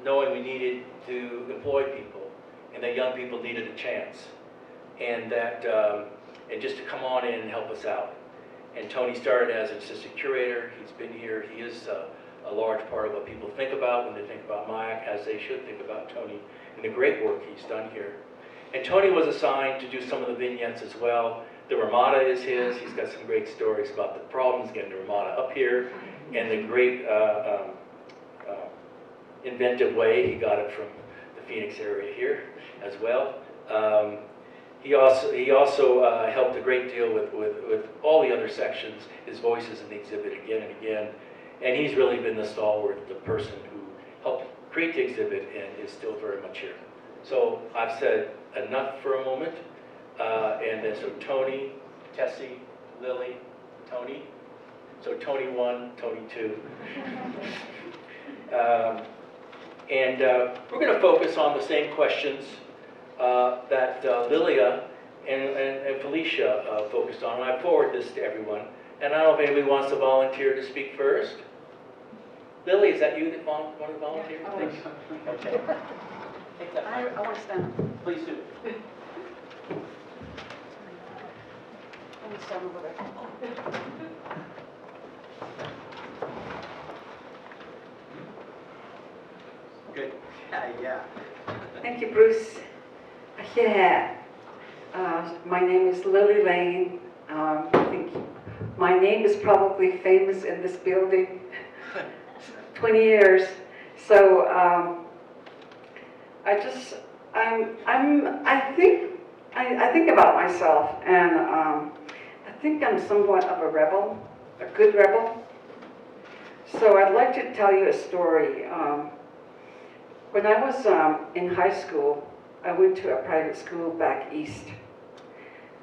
S4: knowing we needed to employ people and that young people needed a chance. And that, and just to come on in and help us out. And Tony started as an assistant curator. He's been here. He is a large part of what people think about when they think about MIAC, as they should think about Tony and the great work he's done here. And Tony was assigned to do some of the vignettes as well. The Ramada is his. He's got some great stories about the problems getting the Ramada up here and the great inventive way he got it from the Phoenix area here as well. He also helped a great deal with all the other sections, his voices in the exhibit again and again. And he's really been the stalwart, the person who helped create the exhibit and is still very much here. So I've said enough for a moment. And then so Tony, Tessie, Lily, Tony. So Tony 1, Tony 2. And we're going to focus on the same questions that Lilia and Felicia focused on. And I forward this to everyone. And I don't know if anybody wants to volunteer to speak first. Lily, is that you that want to volunteer?
S7: Yeah.
S4: Thanks. Okay. Take that.
S7: I want to stand.
S4: Please do.
S7: I want to stand over there.
S4: Good.
S8: Yeah.
S9: Thank you, Bruce. Yeah, my name is Lily Lane. I think my name is probably famous in this building. 20 years. So I think about myself, and I think I'm somewhat of a rebel, a good rebel. So I'd like to tell you a story. When I was in high school, I went to a private school back east.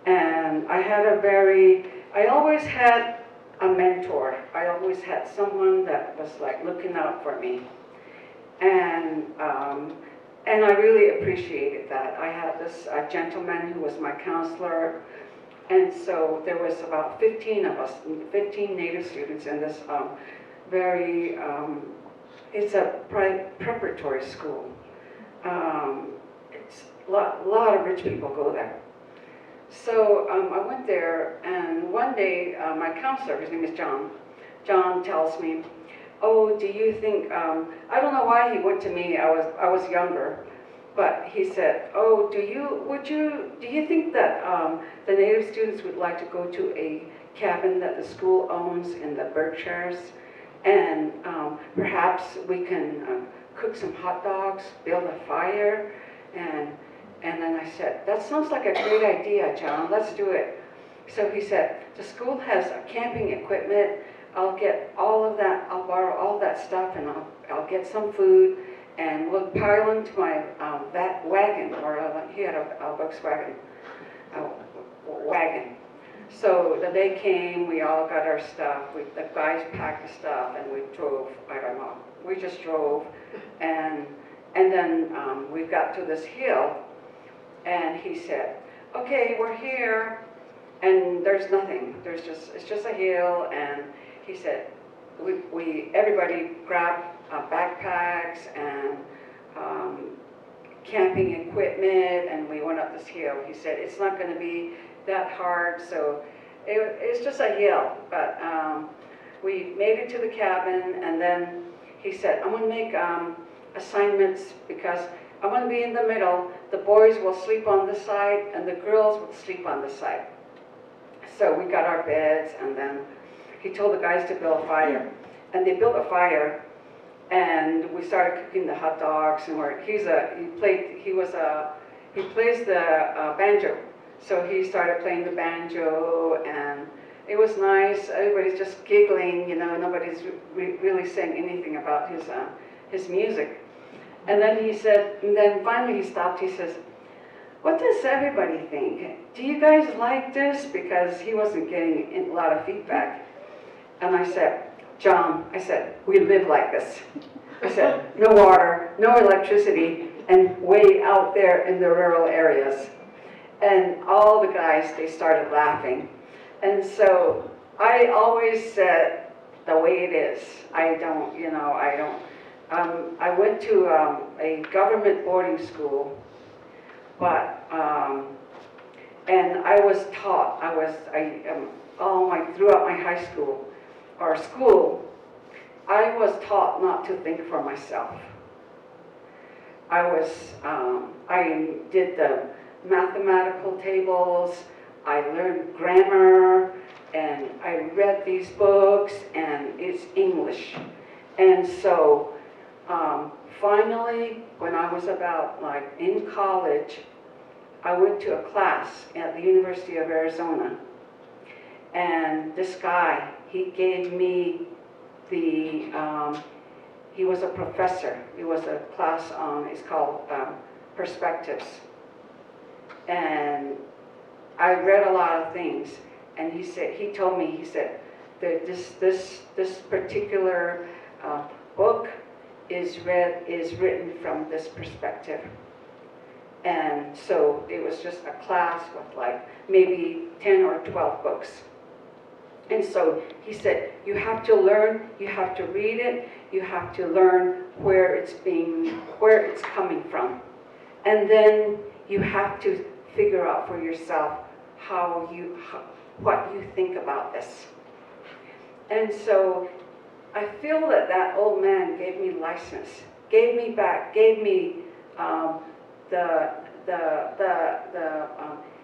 S9: And I always had a mentor. I always had someone that was like looking out for me. And I really appreciated that. I had this gentleman who was my counselor. And so there was about 15 of us, 15 Native students in this it's a preparatory school. It's a lot of rich people go there. So I went there, and one day my counselor, his name is John, tells me, "Oh, do you think?" I don't know why he went to me. I was younger, but he said, "Oh, do you think that the Native students would like to go to a cabin that the school owns in the Berkshires, and perhaps we can cook some hot dogs, build a fire, and then I said, "That sounds like a great idea, John. Let's do it." So he said, "The school has camping equipment. I'll get all of that. I'll borrow all that stuff, and I'll get some food, and we'll pile into my that wagon." Or he had a Volkswagen wagon. So the day came. We all got our stuff. The guys packed the stuff, and we drove. I don't know. We just drove, and then we got to this hill. And he said, "Okay, we're here," and there's nothing. It's just a hill. And he said, everybody grabbed backpacks and camping equipment, and we went up this hill. He said, "It's not going to be that hard." So it's just a hill, but we made it to the cabin, and then he said, "I'm going to make assignments because I'm going to be in the middle. The boys will sleep on this side, and the girls will sleep on this side." So we got our beds, and then he told the guys to build a fire. And they built a fire, and we started cooking the hot dogs. And he plays the banjo. So he started playing the banjo, and it was nice. Everybody's just giggling, nobody's really saying anything about his music. And then finally he stopped. He says, "What does everybody think? Do you guys like this?" Because he wasn't getting a lot of feedback. And I said, "John," I said, "we live like this." I said, "No water, no electricity, and way out there in the rural areas." And all the guys, they started laughing. And so I always said the way it is. I went to a government boarding school, but and I was taught. Throughout my high school or school, I was taught not to think for myself. I did the mathematical tables. I learned grammar, and I read these books, and it's English. And so finally, when I was about in college, I went to a class at the University of Arizona. And this guy, he gave me he was a professor. It was a class it's called Perspectives. And I read a lot of things. And he told me, that this particular book is written from this perspective. And so it was just a class with maybe 10 or 12 books. And so he said, you have to learn, you have to read it, you have to learn where it's coming from. And then you have to figure out for yourself what you think about this. And so I feel that old man gave me license gave me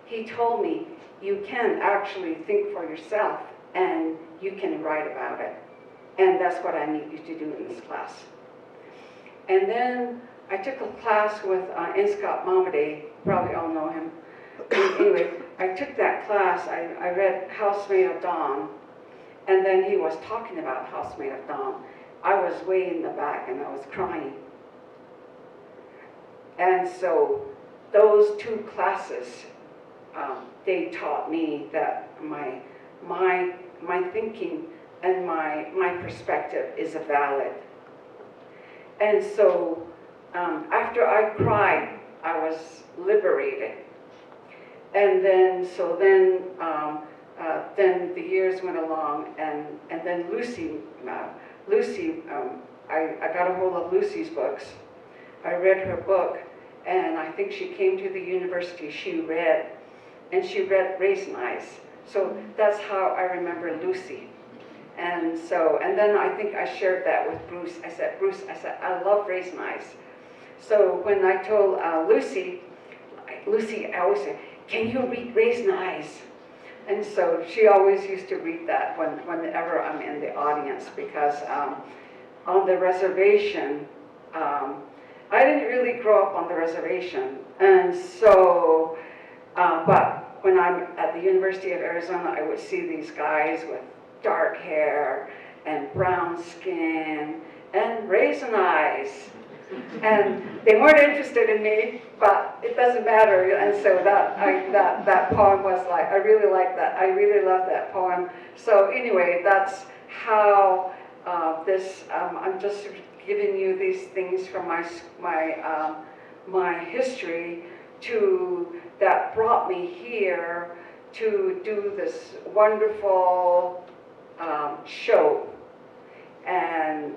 S9: he told me, you can actually think for yourself and you can write about it. And that's what I need you to do in this class. And then I took a class with N. Scott Momaday, probably all know him. Anyway, I took that class, I read House Made of Dawn, and then he was talking about House Made of Dawn. I was way in the back and I was crying. And so those two classes, they taught me that my thinking and my perspective is valid. And so after I cried, I was liberated. And then then the years went along, and then Lucy, I got a hold of Lucy's books. I read her book, and I think she came to the university, she read Raisin Eyes. So that's how I remember Lucy. And then I think I shared that with Bruce. I said, Bruce, I love Raisin Eyes. So when I told Lucy, I always said, can you read Raisin Eyes? And so she always used to read that whenever I'm in the audience, because on the reservation, I didn't really grow up on the reservation. And so, but when I'm at the University of Arizona, I would see these guys with dark hair and brown skin and raisin eyes. And they weren't interested in me, but it doesn't matter. And so that poem was like, I really like that. I really love that poem. So anyway, that's how I'm just giving you these things from my history that brought me here to do this wonderful show. And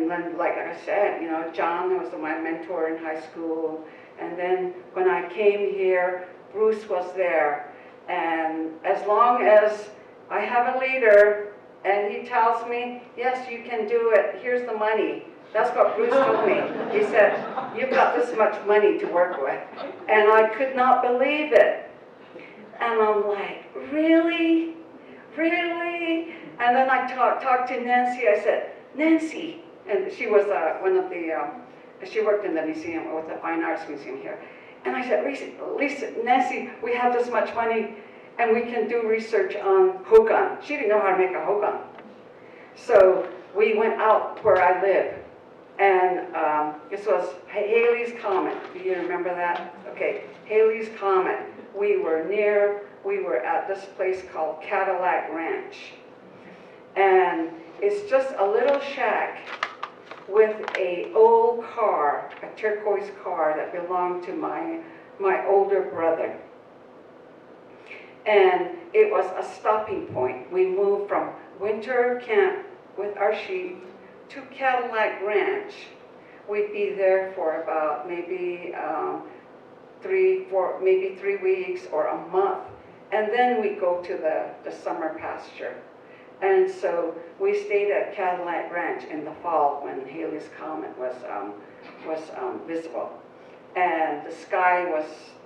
S9: then, like I said, John was my mentor in high school. And then when I came here, Bruce was there. And as long as I have a leader and he tells me, yes, you can do it, here's the money. That's what Bruce told me. He said, you've got this much money to work with. And I could not believe it. And I'm like, really? Really? And then I talked to Nancy. I said, Nancy, and she was one of the, she worked in the museum, with the Fine Arts Museum here. And I said, Lisa, Nancy, we have this much money and we can do research on hogan. She didn't know how to make a hogan. So we went out where I live. And this was Halley's Comet. Do you remember that? Okay, Halley's Comet. We were at this place called Cadillac Ranch. And it's just a little shack with an old car, a turquoise car that belonged to my older brother. And it was a stopping point. We moved from winter camp with our sheep to Cadillac Ranch. We'd be there for about maybe 3 weeks or a month. And then we go to the summer pasture. And so we stayed at Cadillac Ranch in the fall when Halley's Comet was visible. And the sky was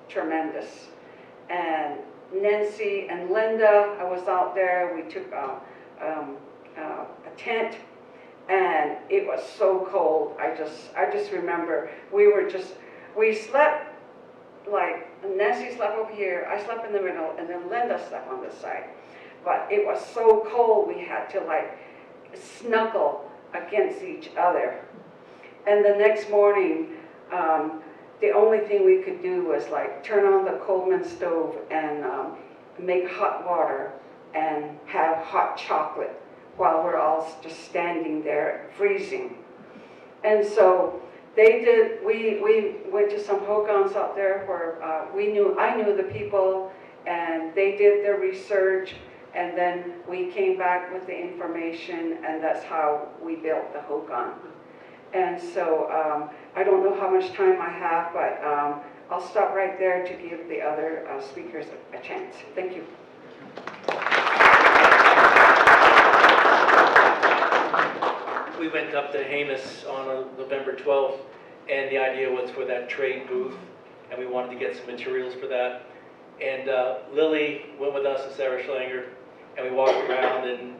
S9: tremendous. And Nancy and Linda, I was out there, we took a tent, and it was so cold. I just remember we slept, like Nancy slept over here, I slept in the middle, and then Linda slept on this side. But it was so cold, we had to like snuggle against each other. And the next morning, the only thing we could do was like turn on the Coleman stove and make hot water and have hot chocolate while we're all just standing there freezing. And so we went to some hogans out there where I knew the people, and they did their research, and then we came back with the information, and that's how we built the hogan. And so I don't know how much time I have, but I'll stop right there to give the other speakers a chance. Thank you.
S4: we went up to Hamus on November 12th, and the idea was for that trade booth, and we wanted to get some materials for that. And Lily went with us and Sarah Schlanger, and we walked around, and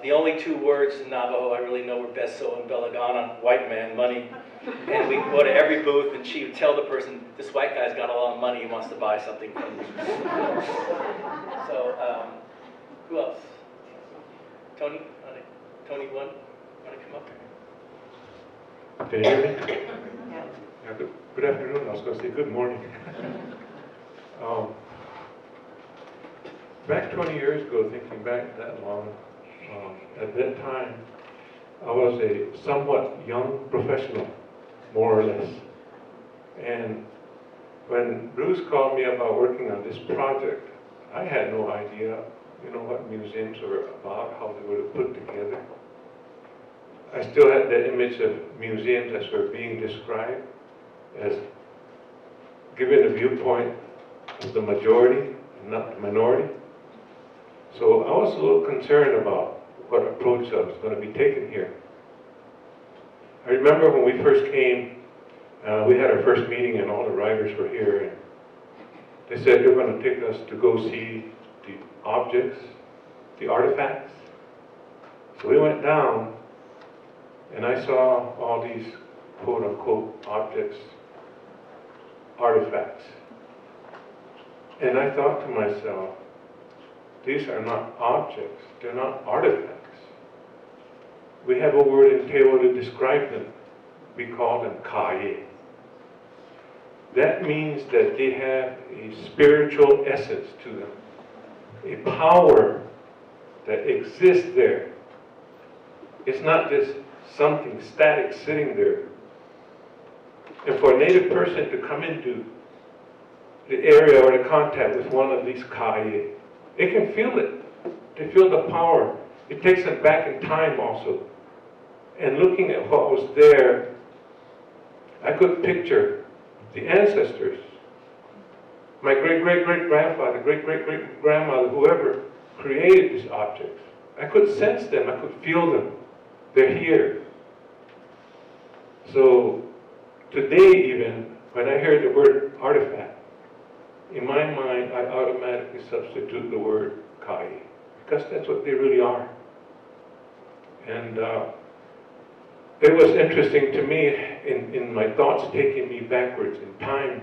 S4: the only two words in Navajo I really know were Beso and Belagana, white man, money. And we go to every booth, and she would tell the person, this white guy's got a lot of money, he wants to buy something from you. So, who else? Tony? Tony, want to come up here?
S6: Can you hear me? Yeah, good afternoon. I was going to say good morning. Back 20 years ago, thinking back that long, at that time, I was a somewhat young professional, more or less. And when Bruce called me about working on this project, I had no idea, what museums were about, how they were put together. I still had the image of museums as were being described as giving a viewpoint of the majority and not the minority. So I was a little concerned about what approach I was going to be taking here. I remember when we first came, we had our first meeting and all the writers were here, and they said they're going to take us to go see the objects, the artifacts. So we went down, and I saw all these quote-unquote objects, artifacts. And I thought to myself, these are not objects, they're not artifacts. We have a word in Tewa to describe them. We call them kaye. That means that they have a spiritual essence to them, a power that exists there. It's not just something static sitting there. And for a native person to come into the area or the contact with one of these kaye, they can feel it. They feel the power. It takes them back in time also. And looking at what was there, I could picture the ancestors, my great-great-great-grandfather, great-great-great-grandmother, whoever created these objects. I could sense them. I could feel them. They're here. So today even, when I hear the word artifact, in my mind, I automatically substitute the word kai, because that's what they really are. And it was interesting to me in my thoughts taking me backwards in time.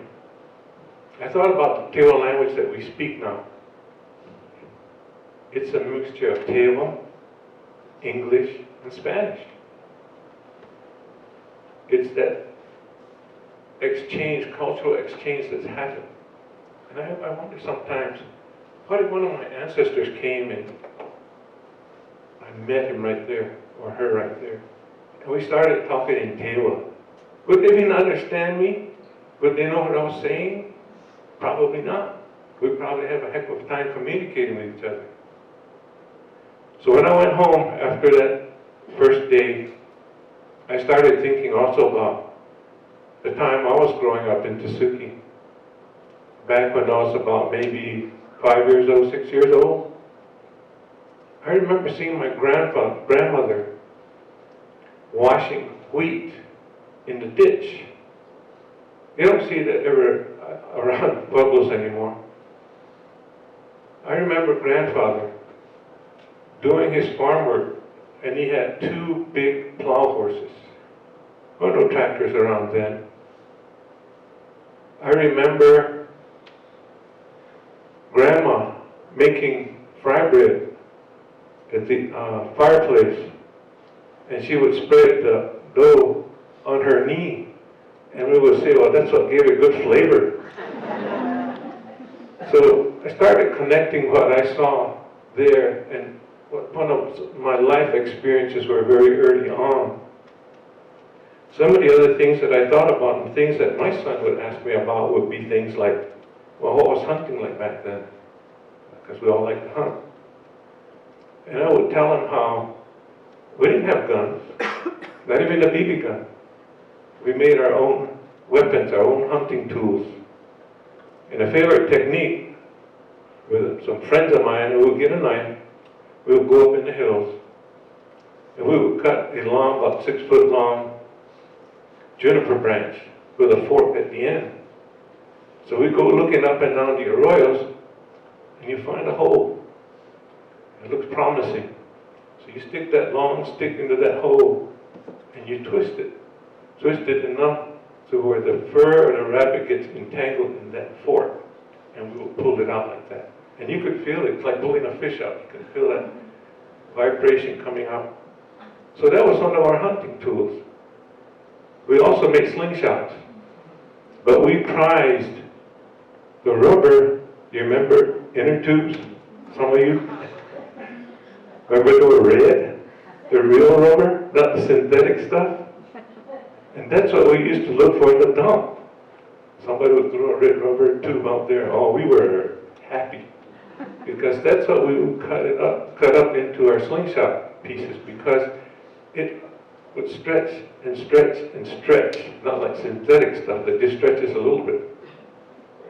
S6: I thought about the Tewa language that we speak now. It's a mixture of Tewa, English, and Spanish. It's that exchange, cultural exchange that's happened. And I wonder sometimes, what if one of my ancestors came and I met him right there, or her right there, and we started talking in Tewa? Would they even understand me? Would they know what I was saying? Probably not. We'd probably have a heck of a time communicating with each other. So when I went home after that first day, I started thinking also about the time I was growing up in Tasuki. Back when I was about maybe 5 years old, 6 years old. I remember seeing my grandmother washing wheat in the ditch. You don't see that ever around Pueblos anymore. I remember grandfather doing his farm work, and he had 2 big plow horses. There were no tractors around then. I remember Grandma making fry bread at the fireplace, and she would spread the dough on her knee, and we would say, well, that's what gave it good flavor. So I started connecting what I saw there, and one of my life experiences were very early on. Some of the other things that I thought about and things that my son would ask me about would be things like, well, what was hunting like back then? Because we all like to hunt. And I would tell him how we didn't have guns, not even a BB gun. We made our own weapons, our own hunting tools. And a favorite technique with some friends of mine, we would get a knife, we would go up in the hills, And we would cut a long, about 6-foot long juniper branch with a fork at the end. So we go looking up and down the arroyos, and you find a hole. It looks promising. So you stick that long stick into that hole, and you twist it. Twist it enough to where the fur of the rabbit gets entangled in that fork, and we will pull it out like that. And you could feel it. It's like pulling a fish out. You can feel that vibration coming out. So that was one of our hunting tools. We also made slingshots, but we prized the rubber. You remember inner tubes? Some of you remember they were red, the real rubber, not the synthetic stuff. And that's what we used to look for in the dump. Somebody would throw a red rubber tube out there. Oh, we were happy because that's what we would cut up into our slingshot pieces, because it would stretch and stretch and stretch, not like synthetic stuff that just stretches a little bit.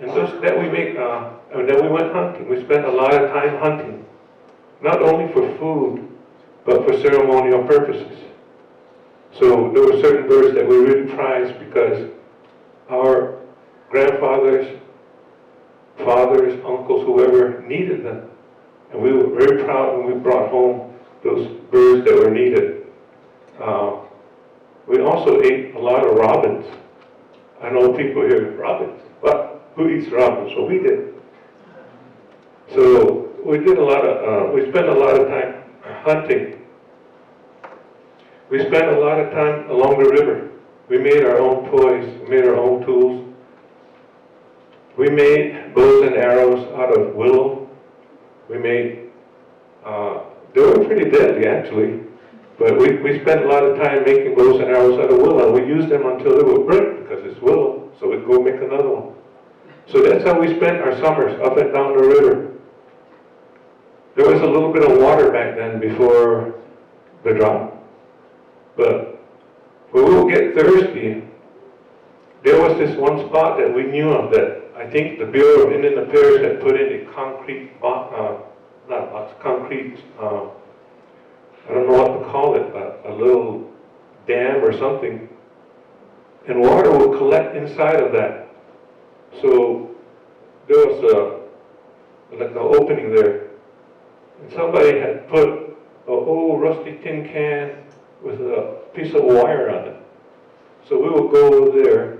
S6: And that we make, and then we went hunting. We spent a lot of time hunting, not only for food, but for ceremonial purposes. So there were certain birds that we really prized because our grandfathers, fathers, uncles, whoever needed them. And we were very proud when we brought home those birds that were needed. We also ate a lot of robins. I know people here, robins. What? Who eats robins? Well, we did. So we did we spent a lot of time hunting. We spent a lot of time along the river. We made our own toys, we made our own tools. We made bows and arrows out of willow. We made, they were pretty deadly actually, but we spent a lot of time making bows and arrows out of willow. We used them until they would break because it's willow, so we'd go make another one. So that's how we spent our summers, up and down the river. There was a little bit of water back then before the drought. But when we would get thirsty, there was this one spot that we knew of that I think the Bureau of Indian Affairs had put in a concrete I don't know what to call it, a little dam or something. And water would collect inside of that. So there was like an opening there. And somebody had put an old rusty tin can with a piece of wire on it. So we would go over there,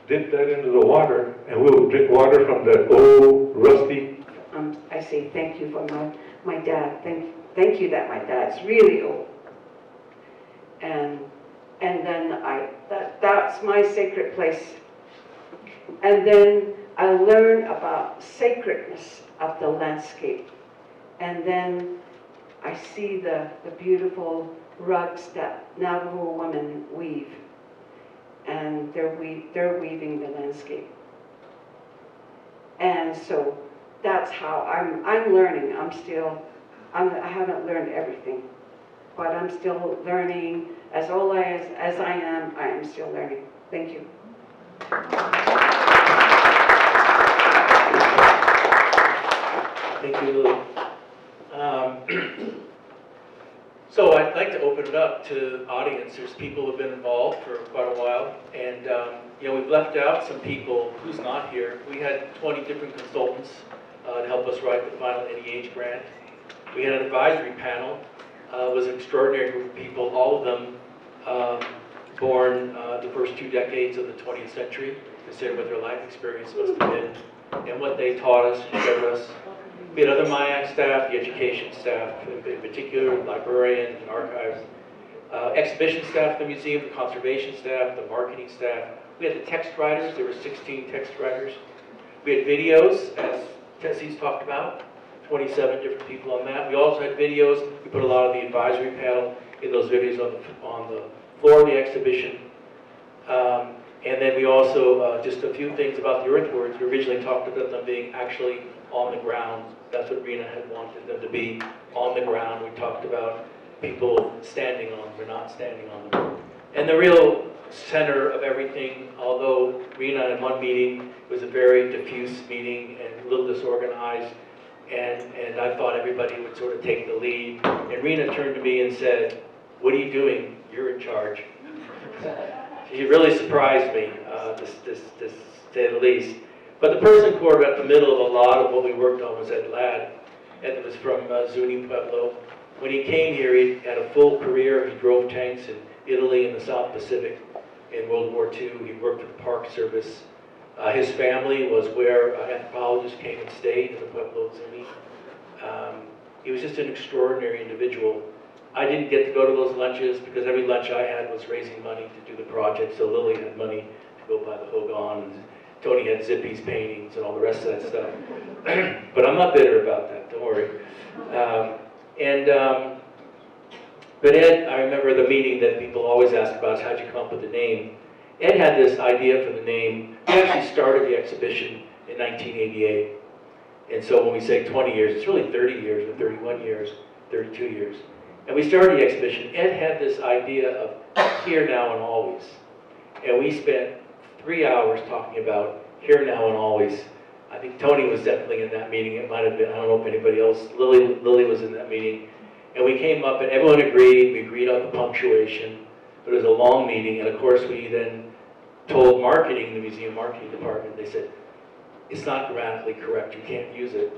S6: dip that into the water, and we would drink water from that old rusty.
S9: I say thank you for my dad. Thank you that my dad's really old. And then that's my sacred place. And then I learned about sacredness of the landscape. And then I see the beautiful rugs that Navajo women weave. And they're weaving the landscape. And so that's how I'm learning. I haven't learned everything, but I'm still learning. As old as I am still learning. Thank you.
S4: Thank you, Lily. So I'd like to open it up to the audience. There's people who have been involved for quite a while, and we've left out some people who's not here. We had 20 different consultants to help us write the final NEH grant. We had an advisory panel. It was an extraordinary group of people, all of them born the first 2 decades of the 20th century, consider what their life experience must have been, and what they taught us and showed us. We had other MIAC staff, the education staff, in particular, librarians and archives, exhibition staff, the museum, the conservation staff, the marketing staff. We had the text writers, there were 16 text writers. We had videos, as Tessie's talked about, 27 different people on that. We also had videos. We put a lot of the advisory panel in those videos on the floor of the exhibition. And then we also, just a few things about the earthworks. We originally talked about them being actually on the ground. That's what Rena had wanted them to be, on the ground. We talked about people standing on them or not standing on them. And the real center of everything, although Rena in one meeting was a very diffuse meeting and a little disorganized, and I thought everybody would sort of take the lead. And Rena turned to me and said, "What are you doing? You're in charge." She really surprised me, to say the least. But the person core about the middle of a lot of what we worked on was Ed Ladd. Ed was from Zuni Pueblo. When he came here, he had a full career. He drove tanks in Italy and the South Pacific in World War II. He worked for the Park Service. His family was where anthropologists came and stayed in the Pueblo Zuni. He was just an extraordinary individual. I didn't get to go to those lunches because every lunch I had was raising money to do the project. So Lily had money to go buy the Hogan, and Tony had Zippy's paintings and all the rest of that stuff. But I'm not bitter about that, don't worry. But Ed, I remember the meeting that people always ask about is how'd you come up with the name? Ed had this idea for the name. He actually started the exhibition in 1988. And so when we say 20 years, it's really 30 years or 31 years, 32 years. And we started the exhibition. Ed had this idea of here, now, and always. And we spent 3 hours talking about here, now, and always. I think Tony was definitely in that meeting. It might have been, I don't know if anybody else, Lily was in that meeting. And we came up and everyone agreed. We agreed on the punctuation. But it was a long meeting. And of course, we then told marketing, the museum marketing department, they said, it's not grammatically correct. You can't use it.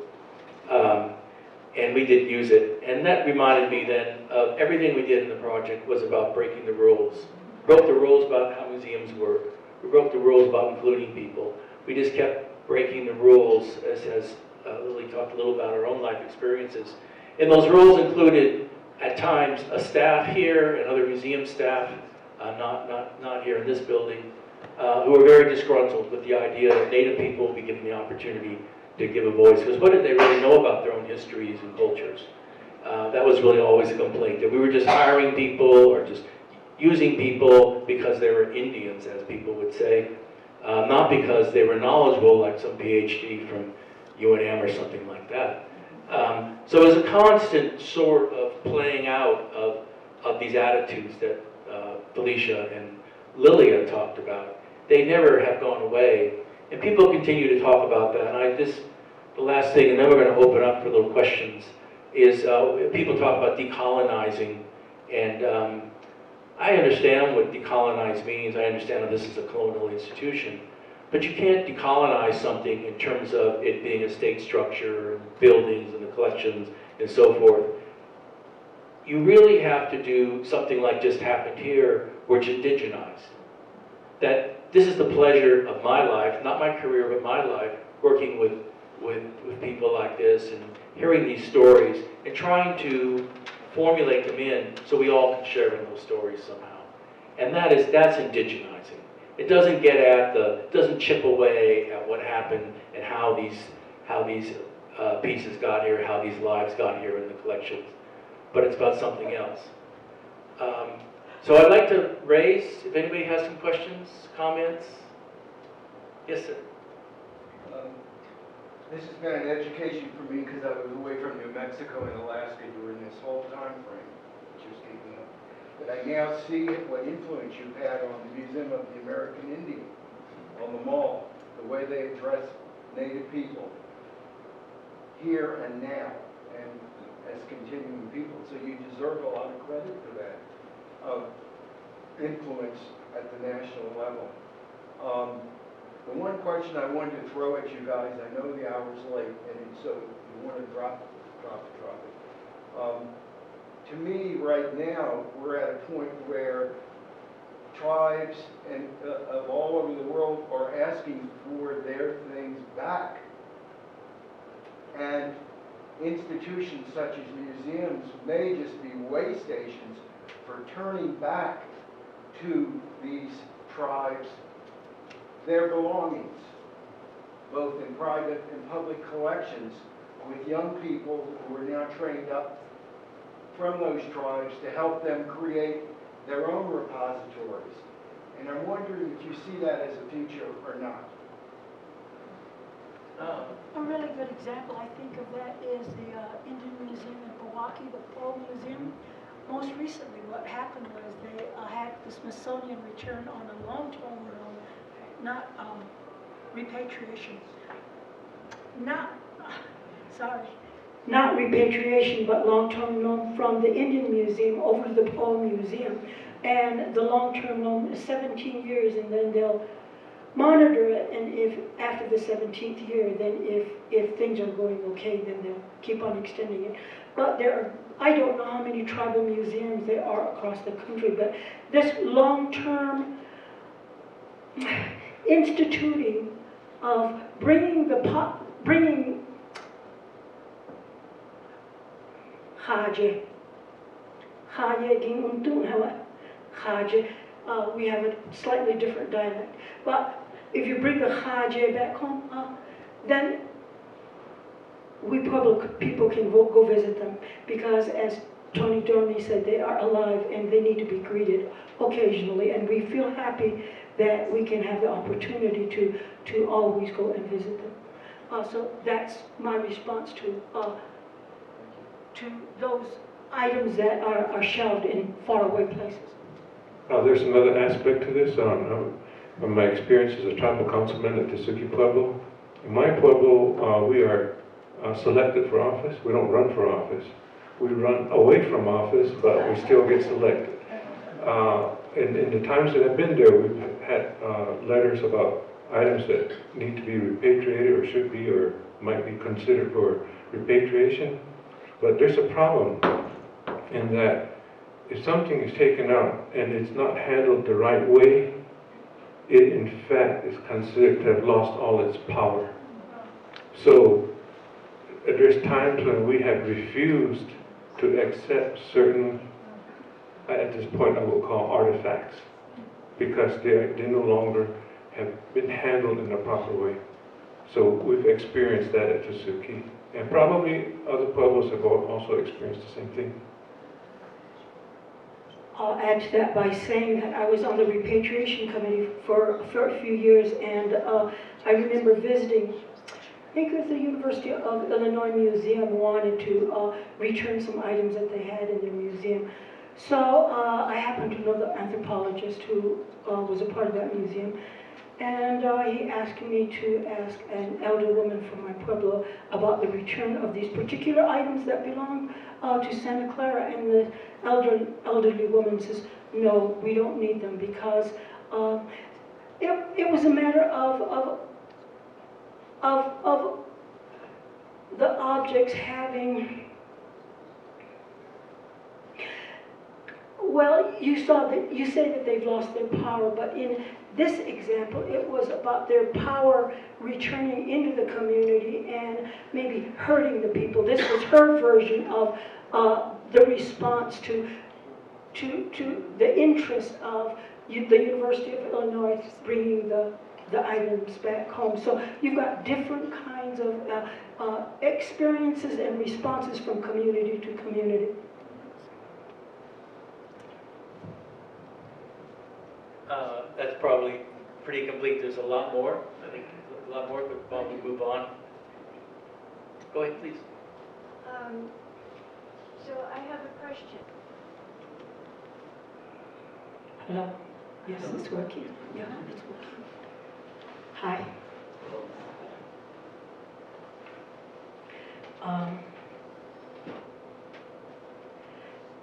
S4: And we did use it. And that reminded me then of everything we did in the project was about breaking the rules. We broke the rules about how museums work. We broke the rules about including people. We just kept breaking the rules, as Lily talked a little about her own life experiences. And those rules included, at times, a staff here and other museum staff, not here in this building, who were very disgruntled with the idea that Native people would be given the opportunity to give a voice. Because what did they really know about their own histories and cultures? That was really always a complaint, that we were just hiring people or just using people because they were Indians, as people would say, not because they were knowledgeable, like some PhD from UNM or something like that. So it was a constant sort of playing out of these attitudes that Felicia and Lilia talked about. They never have gone away. And people continue to talk about that. And the last thing, and then we're going to open up for little questions, is people talk about decolonizing. And I understand what decolonize means. I understand that this is a colonial institution. But you can't decolonize something in terms of it being a state structure, and buildings and the collections and so forth. You really have to do something like just happened here, where it's indigenized. That this is the pleasure of my life, not my career, but my life, working with people like this and hearing these stories and trying to formulate them in so we all can share in those stories somehow. And that's indigenizing. It doesn't get at doesn't chip away at what happened and how these pieces got here, how these lives got here in the collections. But it's about something else. So I'd like to raise, if anybody has some questions, comments. Yes, sir.
S8: This has been an education for me because I was away from New Mexico and Alaska during this whole time frame that you're speaking of. But I now see what influence you've had on the Museum of the American Indian, on the mall, the way they address Native people here and now, and as continuing people. So you deserve a lot of credit for that, influence at the national level. The one question I wanted to throw at you guys, I know the hour's late, and so you want to drop it. To me, right now, we're at a point where tribes and of all over the world are asking for their things back. And institutions such as museums may just be way stations for turning back to these tribes their belongings, both in private and public collections, with young people who are now trained up from those tribes to help them create their own repositories. And I'm wondering if you see that as a future or not.
S7: A really good example, I think, of that is the Indian Museum in Milwaukee, the Paul Museum. Most recently, what happened was they had the Smithsonian return on a long-term loan, not repatriation. Sorry. not repatriation, but long-term loan from the Indian Museum over to the Poe Museum. And the long-term loan is 17 years, and then they'll monitor it, and if, after the 17th year, then if things are going okay, then they'll keep on extending it. But there are, I don't know how many tribal museums there are across the country, but this long-term instituting of bringing Haje, we have a slightly different dialect. But if you bring the Haje back home, then we public people can go visit them, because as Tony Dorney said, they are alive and they need to be greeted occasionally, and we feel happy that we can have the opportunity to always go and visit them. So that's my response to those items that are shelved in faraway places.
S6: There's another aspect to this. From my experience as a tribal councilman at Tesuque Pueblo, in my Pueblo, we are selected for office. We don't run for office. We run away from office, but we still get selected. In the times that I've been there, we've had letters about items that need to be repatriated or should be or might be considered for repatriation. But there's a problem in that if something is taken out and it's not handled the right way, it in fact is considered to have lost all its power. So there's times when we have refused to accept certain, at this point I will call artifacts, because they no longer have been handled in a proper way. So we've experienced that at Tesuque, and probably other pueblos have also experienced the same thing.
S7: I'll add to that by saying that I was on the repatriation committee for a few years, and I remember visiting, I think it was the University of Illinois Museum wanted to return some items that they had in their museum. So I happened to know the anthropologist who was a part of that museum, and he asked me to ask an elder woman from my pueblo about the return of these particular items that belong to Santa Clara, and the elderly woman says, no, we don't need them, because it was a matter of the objects having, well, you say that they've lost their power, but in this example, it was about their power returning into the community and maybe hurting the people. This was her version of the response to the interest of the University of Illinois bringing the items back home. So you've got different kinds of experiences and responses from community to community.
S4: That's probably pretty complete. There's a lot more. I think a lot more, but while we move on. Go ahead, please.
S10: So I have a question.
S7: Hello? Yes, it's working. Yeah, it's working. Hi.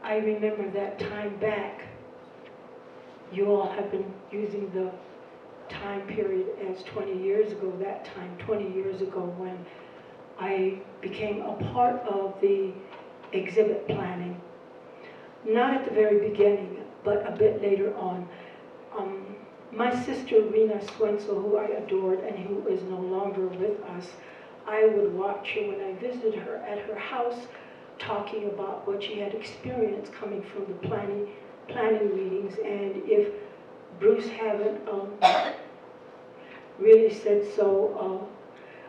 S7: I remember that time back, you all have been using the time period as 20 years ago, that time 20 years ago when I became a part of the exhibit planning. Not at the very beginning, but a bit later on. My sister, Rena Swensel, who I adored and who is no longer with us, I would watch her when I visited her at her house, talking about what she had experienced coming from the planning meetings, and if Bruce hadn't really said so,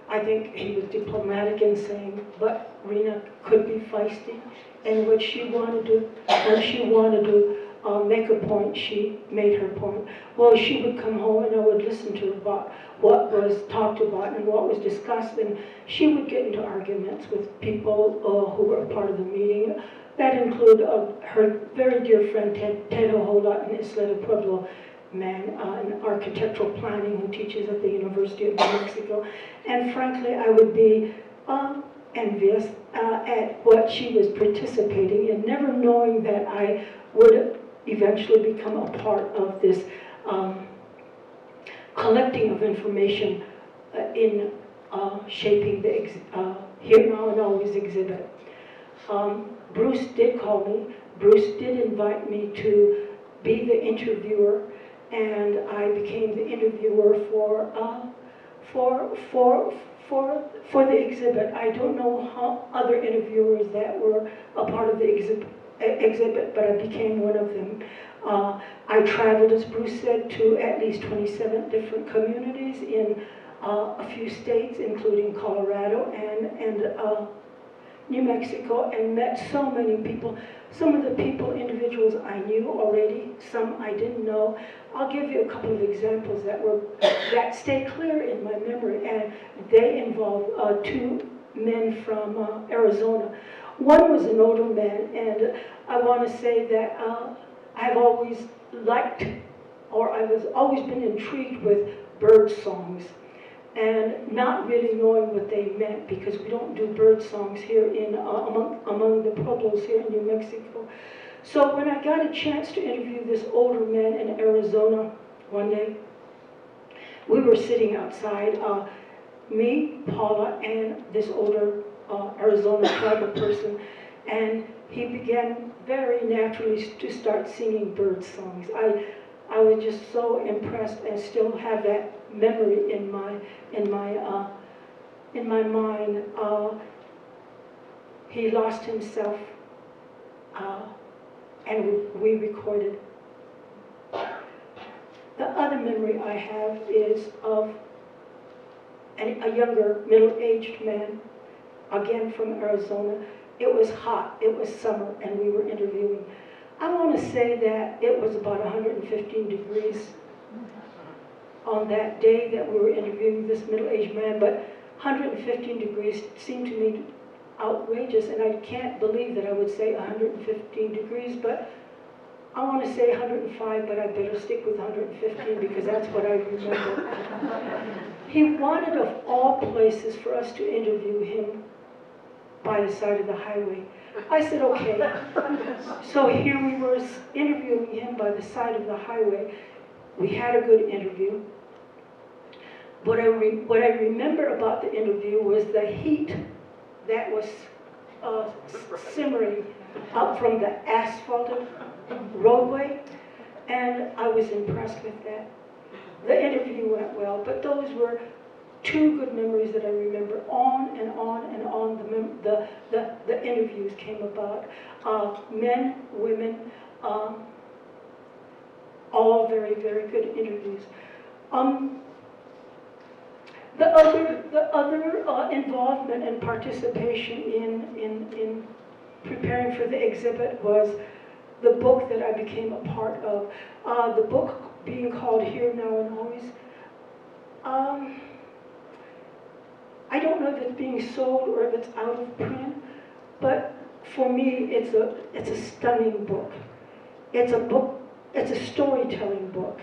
S7: I think he was diplomatic in saying, but Rena could be feisty, and when she wanted to make a point, she made her point. Well, she would come home and I would listen to her about what was talked about and what was discussed, and she would get into arguments with people who were a part of the meeting. That included her very dear friend Ted Ohola, an Isleta Pueblo man in architectural planning who teaches at the University of New Mexico. And frankly, I would be envious at what she was participating in, never knowing that I would eventually become a part of this collecting of information in shaping the Here Now and Always exhibit. Bruce did call me. Bruce did invite me to be the interviewer, and I became the interviewer for the exhibit. I don't know how other interviewers that were a part of the exhibit, but I became one of them. I traveled, as Bruce said, to at least 27 different communities in a few states, including Colorado and New Mexico, and met so many people. Some of the individuals I knew already, some I didn't know. I'll give you a couple of examples that stay clear in my memory, and they involve two men from Arizona. One was an older man, and I want to say that I've always liked, or I was always been intrigued with bird songs, and not really knowing what they meant, because we don't do bird songs here in among the pueblos here in New Mexico. So when I got a chance to interview this older man in Arizona one day, we were sitting outside, me, Paula, and this older Arizona tribal person, and he began very naturally to start singing bird songs. I was just so impressed, and still have that memory in my mind. He lost himself, and we recorded. The other memory I have is of a younger, middle-aged man, again from Arizona. It was hot, it was summer, and we were interviewing. I want to say that it was about 115 degrees on that day that we were interviewing this middle-aged man, but 115 degrees seemed to me outrageous, and I can't believe that I would say 115 degrees, but I want to say 105, but I better stick with 115 because that's what I remember. He wanted, of all places, for us to interview him by the side of the highway. I said, okay. So here we were interviewing him by the side of the highway. We had a good interview. What I remember about the interview was the heat that was simmering up from the asphalted roadway, and I was impressed with that. The interview went well, but those were two good memories that I remember. On and on and on the interviews came about. Men, women, all very, very good interviews. The other involvement and participation in preparing for the exhibit was the book that I became a part of. The book being called Here, Now, and Always. I don't know if it's being sold or if it's out of print, but for me, it's a stunning book. It's a storytelling book.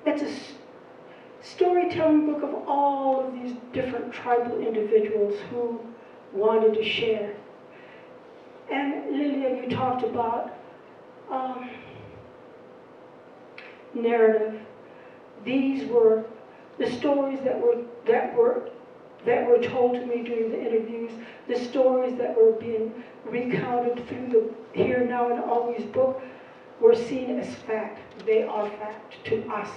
S7: It's a storytelling book of all of these different tribal individuals who wanted to share. And Lilia, you talked about narrative. These were the stories that were told to me during the interviews, the stories that were being recounted through the Here, Now, and Always book were seen as fact. They are fact to us.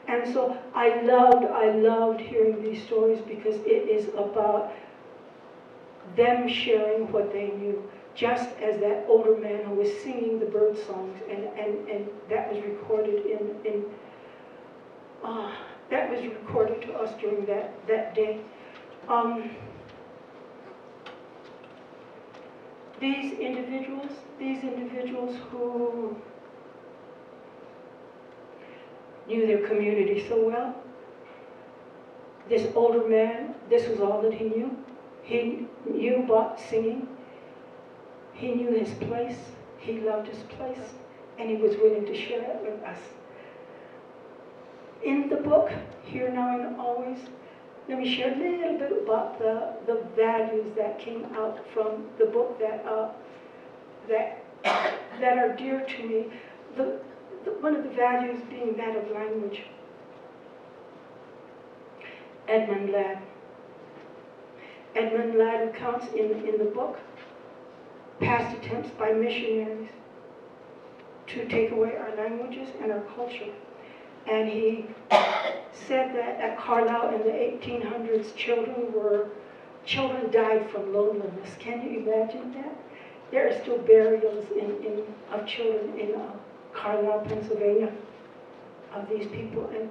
S7: And so I loved hearing these stories because it is about them sharing what they knew. Just as that older man who was singing the bird songs, and that was recorded that was recorded to us during that day. These individuals who knew their community so well. This older man, this was all that he knew. He knew about singing. He knew his place. He loved his place, and he was willing to share it with us. In the book, Here, Now, and Always, let me share a little bit about the values that came out from the book that are dear to me. One of the values being that of language. Edmund Ladd. Edmund Ladd recounts in the book past attempts by missionaries to take away our languages and our culture. And he said that at Carlisle in the 1800s, children died from loneliness. Can you imagine that? There are still burials of children in Carlisle, Pennsylvania, of these people, and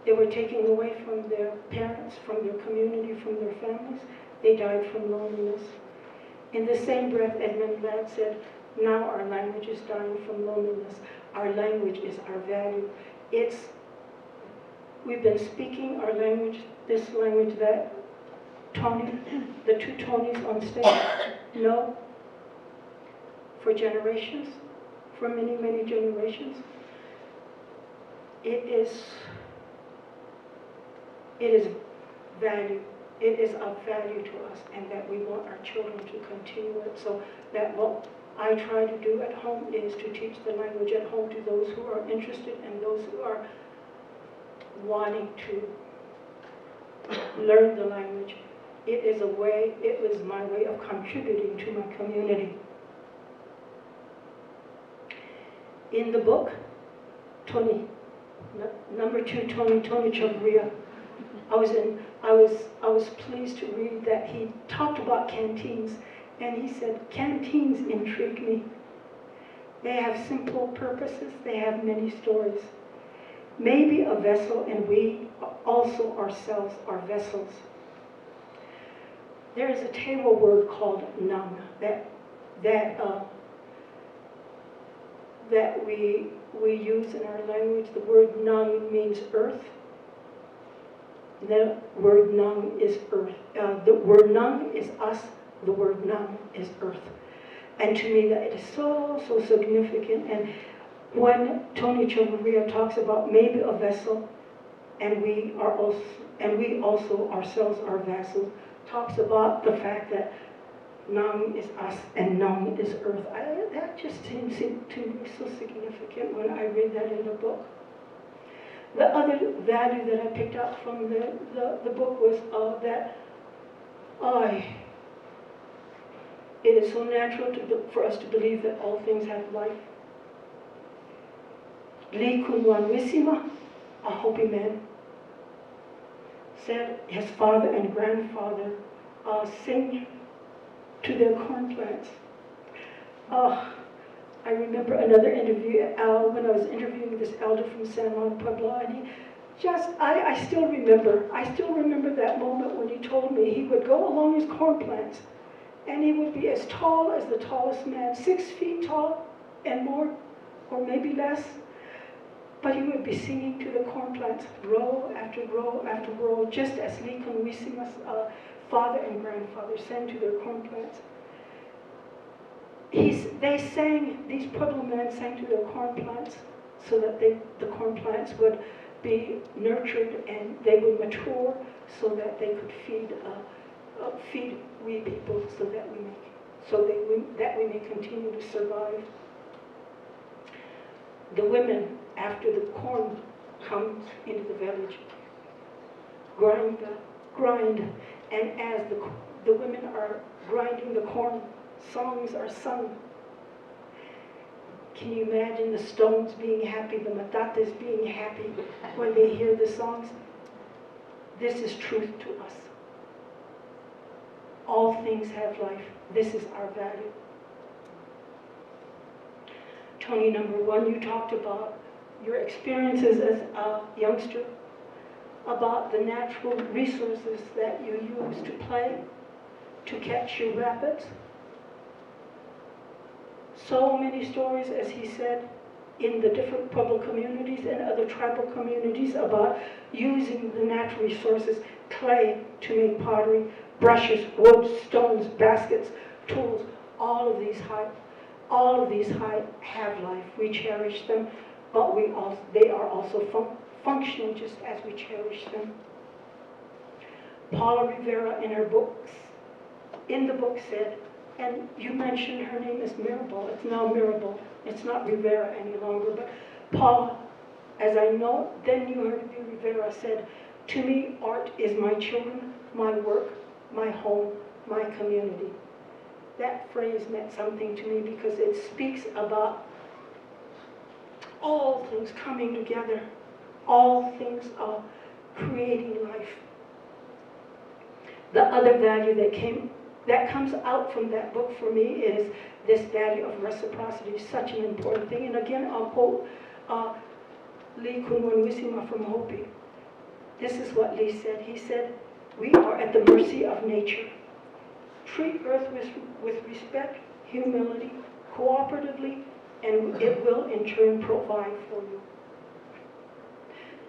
S7: they were taken away from their parents, from their community, from their families. They died from loneliness. In the same breath, Edmund Ladd said, now our language is dying from loneliness. Our language is our value. We've been speaking our language, this language that Tony, the two Tonys on stage know for generations, for many, many generations. It is value. It is of value to us, and that we want our children to continue it. So that what I try to do at home is to teach the language at home to those who are interested and those who are wanting to learn the language. It was my way of contributing to my community. In the book, Tony, number 2, Tony Chavarria, I was pleased to read that he talked about canteens, and he said, canteens intrigue me. They have simple purposes, they have many stories. Maybe a vessel, and we also ourselves are vessels. There is a table word called nung that we use in our language. The word nung means earth. The word nung is earth. The word nung is us. The word nung is earth. And to me, that it is so significant. And when Tony Chavarria talks about maybe a vessel, and we also ourselves are vessels, talks about the fact that nung is us and nung is earth. That just seems to me so significant when I read that in the book. The other value that I picked up from the book was that it is so natural for us to believe that all things have life. Lee Kunwanwisima, a Hopi man, said his father and grandfather sing to their corn plants. I remember another interview when I was interviewing this elder from San Juan Pueblo, and I still remember that moment when he told me he would go along his corn plants, and he would be as tall as the tallest man, 6 feet tall and more, or maybe less. But he would be singing to the corn plants, row after row after row, just as Lee Kunwisima's father and grandfather sang to their corn plants. These Pueblo men sang to their corn plants so that the corn plants would be nurtured and they would mature so that they could feed we people that we may continue to survive. The women, after the corn comes into the village, grind, and as the women are grinding the corn, songs are sung. Can you imagine the stones being happy, the matates being happy when they hear the songs? This is truth to us. All things have life. This is our value. Tony, number 1, you talked about your experiences as a youngster, about the natural resources that you use to play, to catch your rapids. So many stories, as he said, in the different Pueblo communities and other tribal communities about using the natural resources, clay to make pottery, brushes, wood, stones, baskets, tools. All of these have life. We cherish them, but they are also functional just as we cherish them. Paula Rivera in her books, in the book said, and you mentioned her name is Mirabal. It's now Mirabal. It's not Rivera any longer. But Paula, as I know, then you heard me, Rivera said, to me, art is my children, my work, my home, my community. That phrase meant something to me because it speaks about all things coming together, all things creating life. The other value that comes out from that book for me is this value of reciprocity, such an important thing. And again, I'll quote Lee Kunwanwisima from Hopi. This is what Lee said. He said, we are at the mercy of nature. Treat Earth with respect, humility, cooperatively, and it will in turn provide for you.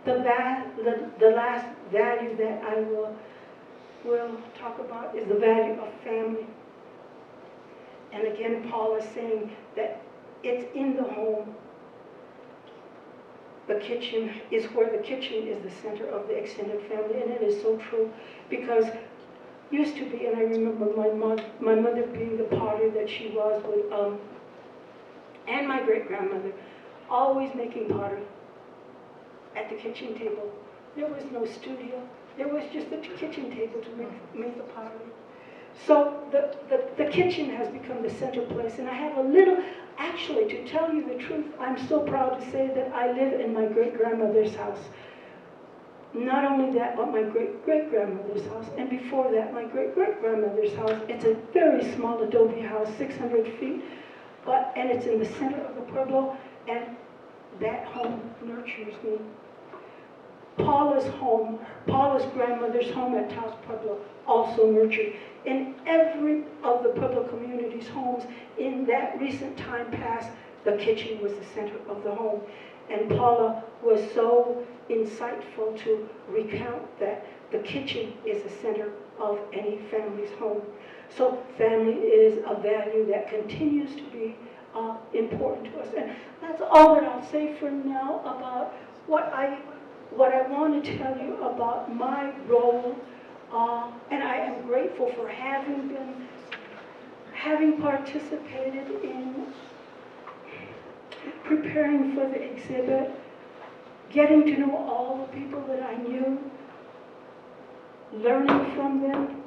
S7: The last value that I will talk about is the value of family. And again, Paul is saying that it's in the home. The kitchen is where the kitchen is the center of the extended family, and it is so true because used to be, and I remember my mother being the potter that she was with, and my great-grandmother, always making pottery at the kitchen table. There was no studio. There was just the kitchen table to make the pottery. So the kitchen has become the center place, and I have a little, actually, to tell you the truth, I'm so proud to say that I live in my great-grandmother's house. Not only that, but my great-great-grandmother's house, and before that, my great-great-grandmother's house. It's a very small adobe house, 600 feet, and it's in the center of the pueblo, and that home nurtures me. Paula's home, Paula's grandmother's home at Taos Pueblo also nurtured. In every of the Pueblo community's homes in that recent time past, the kitchen was the center of the home. And Paula was so insightful to recount that the kitchen is the center of any family's home. So family is a value that continues to be important to us. And that's all that I'll say for now about what I want to tell you about my role. And I am grateful for having participated in preparing for the exhibit, getting to know all the people that I knew, learning from them,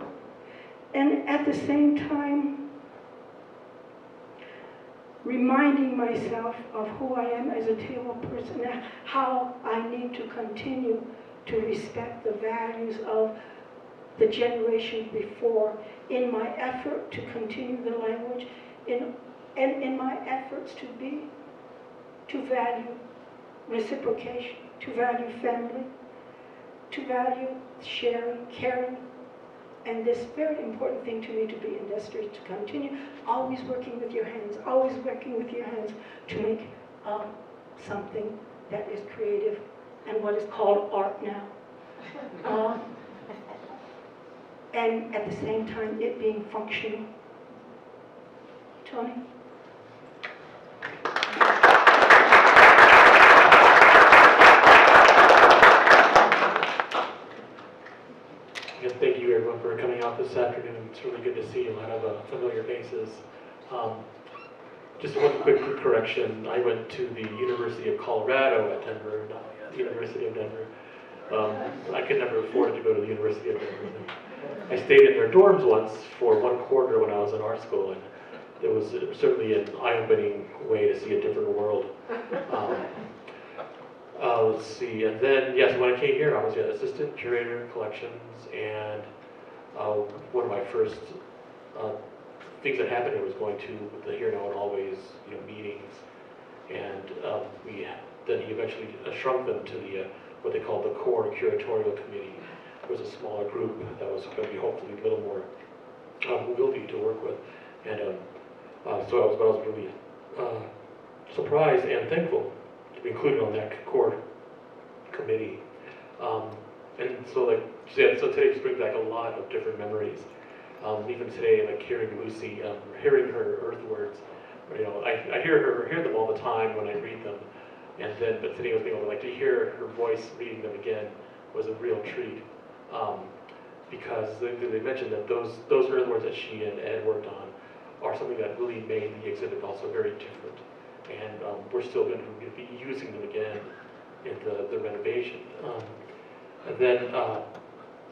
S7: and at the same time, reminding myself of who I am as a Tewa person and how I need to continue to respect the values of the generations before in my effort to continue the language and in my efforts to value reciprocation, to value family, to value sharing, caring, and this very important thing to me to be industrious, to continue always working with your hands to make something that is creative and what is called art now. And at the same time, it being functional. Tony?
S11: Again, thank you everyone for coming out this afternoon. It's really good to see a lot of familiar faces. Just one quick correction. I went to the University of Colorado at Denver, not the University of Denver. I could never afford to go to the University of Denver. I stayed in their dorms once for 1 quarter when I was in art school, and it was certainly an eye-opening way to see a different world. Let's see, and then, yes, when I came here, I was assistant curator in collections, and one of my first things that happened here was going to the Here Now and Always, meetings, and then he eventually shrunk them to the what they call the core curatorial committee. It was a smaller group that was going to be hopefully a little more wieldy to work with, and so I was really surprised and thankful to be included on that core committee. And so today just brings back a lot of different memories. Even today, like hearing Lucy, hearing her earthwords, I hear them all the time when I read them, but today I was being able to hear her voice reading them again was a real treat. because they mentioned that those earthworks that she and Ed worked on are something that really made the exhibit also very different. And we're still going to be using them again in the renovation. And then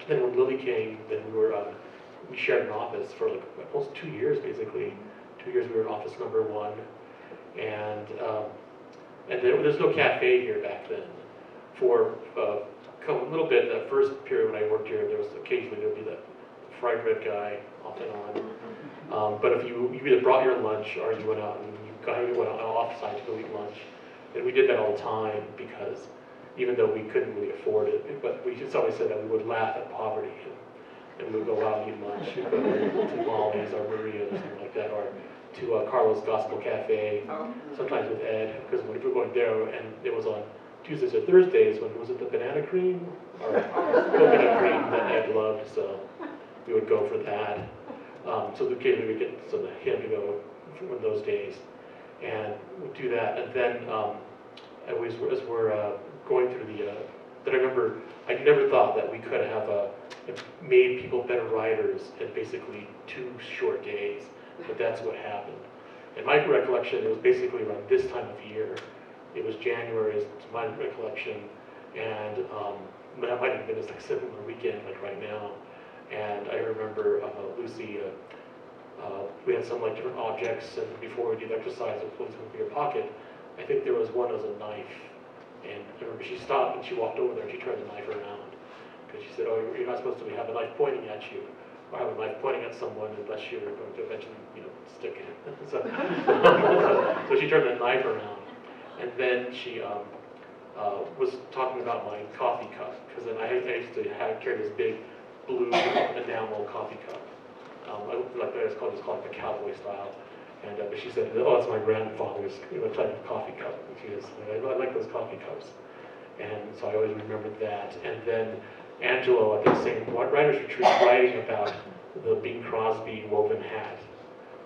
S11: when Lily came, then we shared an office for like almost 2 years, basically. 2 years we were in office number 1, and there's no cafe here back then. For a little bit, that first period when I worked here, there was occasionally there'd be the fried bread guy off and on. But if you either brought your lunch or you went out and you went out offsite to go eat lunch, and we did that all the time because even though we couldn't really afford it, but we just always said that we would laugh at poverty. And we'd go out and eat lunch, we'd go to Molly's or Maria's or something like that, or to Carlos Gospel Cafe, sometimes with Ed, because we were going there, and it was on Tuesdays or Thursdays, when was it the banana cream or coconut cream that Ed loved, so we would go for that. So occasionally we'd get him to go for those days, and we'd do that. And then as we're going through that I remember, I never thought that we could have made people better riders in basically 2 short days, but that's what happened. In my recollection, it was basically around this time of year. It was January, is my recollection, and that might have been a similar weekend like right now. And I remember Lucy, we had some like different objects, and before we did exercise, it was in your pocket. I think there was one as a knife, and I remember she stopped and she walked over there and she turned the knife around. Because she said, oh, you're not supposed to have a knife pointing at you, or have a knife pointing at someone unless you're going to eventually, stick it. So she turned the knife around. And then she was talking about my coffee cup, because then I used to carry this big blue enamel coffee cup. It's called the cowboy style. And but she said, oh, it's my grandfather's type of coffee cup. And she was, I like those coffee cups. And so I always remembered that. And then Angelo at the same writers retreat writing about the Bing Crosby woven hat.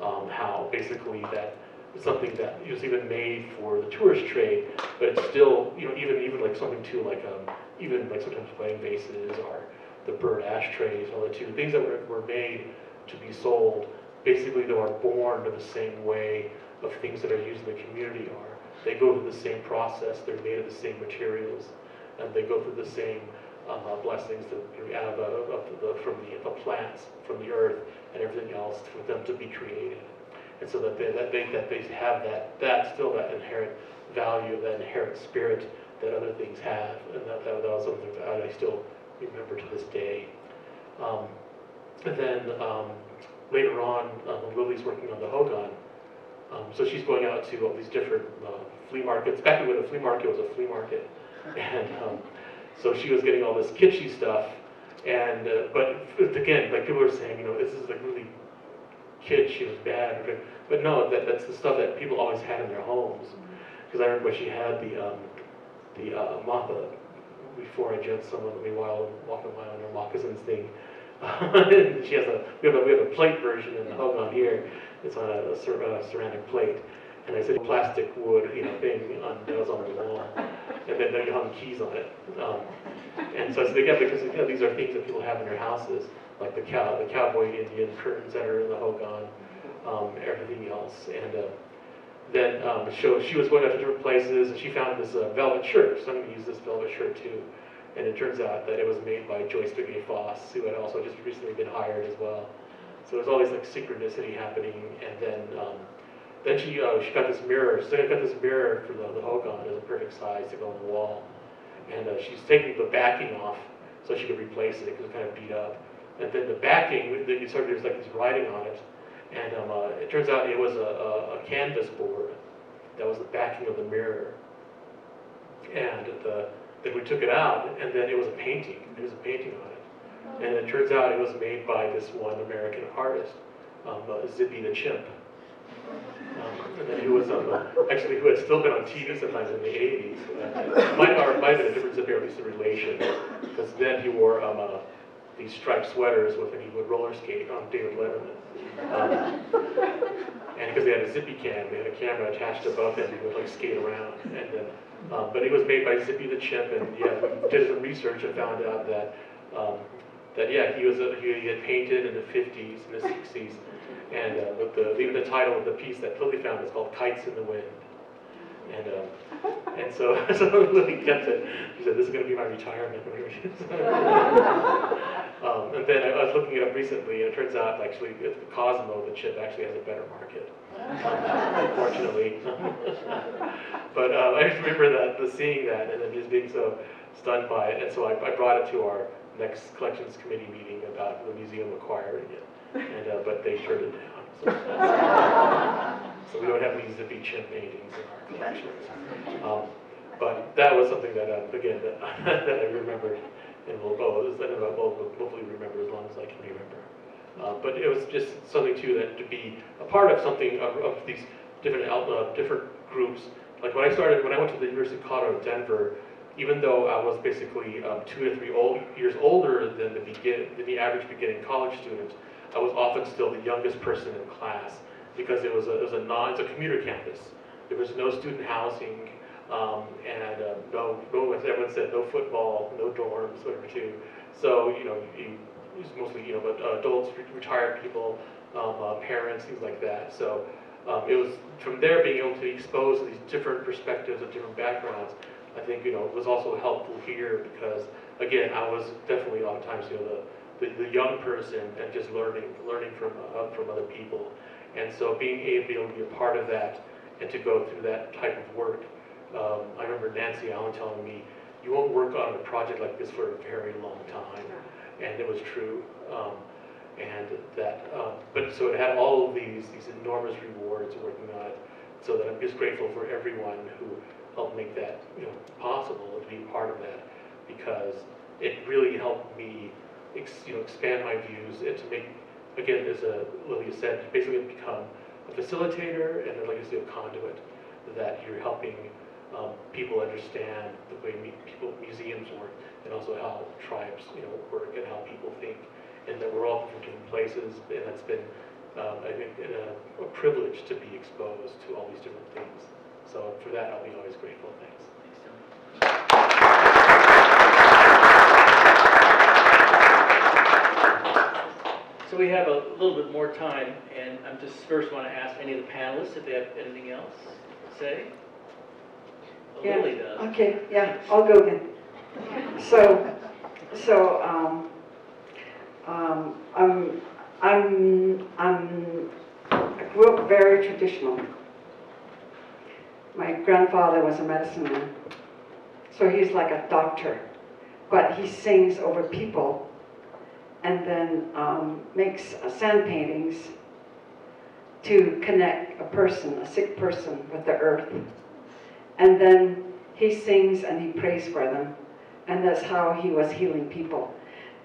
S11: How basically that is something that was even made for the tourist trade, but it's still, even like something too, like even like sometimes wedding vases or the bird ashtrays, all the two things that were made to be sold, basically they are born in the same way of things that are used in the community are. They go through the same process, they're made of the same materials, and they go through the same blessings that we have from the plants, from the earth, and everything else for them to be created. And so that they have that still that inherent value, that inherent spirit that other things have, and that was something that I still remember to this day. And then later on, Lily's working on the Hogan, so she's going out to all these different flea markets. Back when the flea market was a flea market, and so she was getting all this kitschy stuff, and but again, like people are saying, this is like really kitsch, it was bad, but no, that's the stuff that people always had in their homes. Because I remember when she had the Martha, before I judged someone walking around in her moccasins thing. She has we have a plate version in the Hogan here. It's on a ceramic plate, and I said plastic wood, thing that was on the wall, and then you hung keys on it. And so I said, because these are things that people have in their houses, like the cowboy Indian curtains that are in the Hogan, everything else, and then she was going out to different places, and she found this velvet shirt. So I'm going to use this velvet shirt too. And it turns out that it was made by Joyce Begay Foss, who had also just recently been hired as well. So there's always like synchronicity happening. And then she got this mirror. So I got this mirror for the Hogan as a perfect size to go on the wall. And she's taking the backing off so she could replace it because it was kind of beat up. And then the backing, there's like this writing on it. And it turns out it was a canvas board that was the backing of the mirror. And then we took it out, and then it was a painting. There was a painting on it. And it turns out it was made by this one American artist, Zippy the Chimp. And then who was actually who had still been on TV sometimes in the 80s. It might have been a difference of at least the relation, because then he wore these striped sweaters when he would roller skate on David Letterman. And because they had a Zippy cam, they had a camera attached above him, he would like skate around. And then, but it was made by Zippy the Chimp, and we did some research and found out that that yeah, he had painted in the 50s and the 60s, and even the title of the piece that Lily found is called "Kites in the Wind," and so Lily kept it. She said, "This is going to be my retirement." Whatever she said. And then I was looking it up recently, and it turns out actually the Cosmo, the chip, actually has a better market, unfortunately. But I just remember seeing that, and then just being so stunned by it, and so I brought it to our next collections committee meeting about the museum acquiring it, and but they turned it down. So we don't have these Zippy chip paintings in our collections. But that was something that again that I remembered, and will hopefully remember as long as I can remember. But it was just something too that to be a part of something of these different groups. Like when I went to the University of Colorado Denver, even though I was basically 2 to 3 years older than the average beginning college student, I was often still the youngest person in class because it's a commuter campus. There was no student housing, and no, as everyone said, no football, no dorms, whatever too. So it's mostly but adults, retired people, parents, things like that. So it was from there being able to be exposed to these different perspectives and different backgrounds. I think it was also helpful here because again I was definitely oftentimes the young person and just learning from other people, and so being able to be a part of that and to go through that type of work. I remember Nancy Allen telling me, "You won't work on a project like this for a very long time," and it was true. And that, but so it had all of these enormous rewards working on it. So that I'm just grateful for everyone who helped make that possible to be part of that, because it really helped me expand my views and to make, again, as Lily said, basically become a facilitator and like I say, a conduit that you're helping people understand the way museums work, and also how tribes work and how people think, and that we're all from different places, and it's been I think a privilege to be exposed to all these different things. So for that, I'll be always grateful. Thanks.
S4: So we have a little bit more time, and I'm just first want to ask any of the panelists if they have anything else to say. Well,
S9: Yeah.
S4: Lily does.
S9: Okay, yeah, I'll go then. I grew up very traditional. My grandfather was a medicine man, so he's like a doctor, but he sings over people and then makes sand paintings to connect a sick person with the earth. And then he sings and he prays for them, and that's how he was healing people.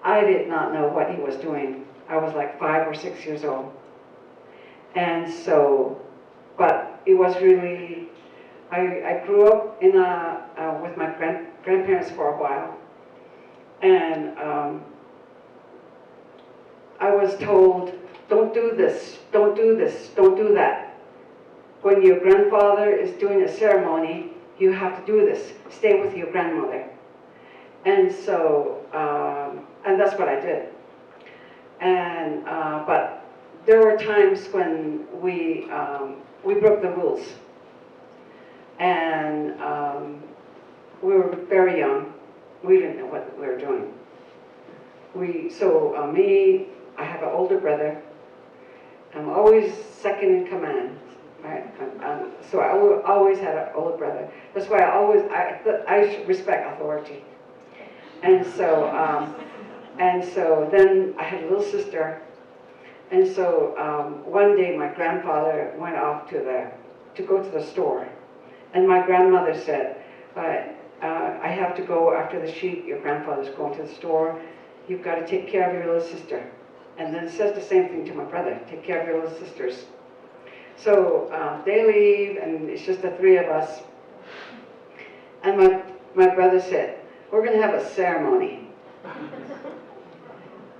S9: I did not know what he was doing. I was like 5 or 6 years old. And so, but it was really, I grew up with my grandparents for a while, and I was told, don't do this, don't do this, don't do that. When your grandfather is doing a ceremony, you have to do this. Stay with your grandmother. And so, and that's what I did. And but there were times when we broke the rules, and we were very young. We didn't know what we were doing. I have an older brother. I'm always second in command. Right? So I always had an older brother. That's why I respect authority. And so then I had a little sister. And so one day my grandfather went off to go to the store. And my grandmother said, I have to go after the sheep. Your grandfather's going to the store. You've got to take care of your little sister. And then it says the same thing to my brother, take care of your little sisters. So they leave, and it's just the 3 of us. And my brother said, we're going to have a ceremony.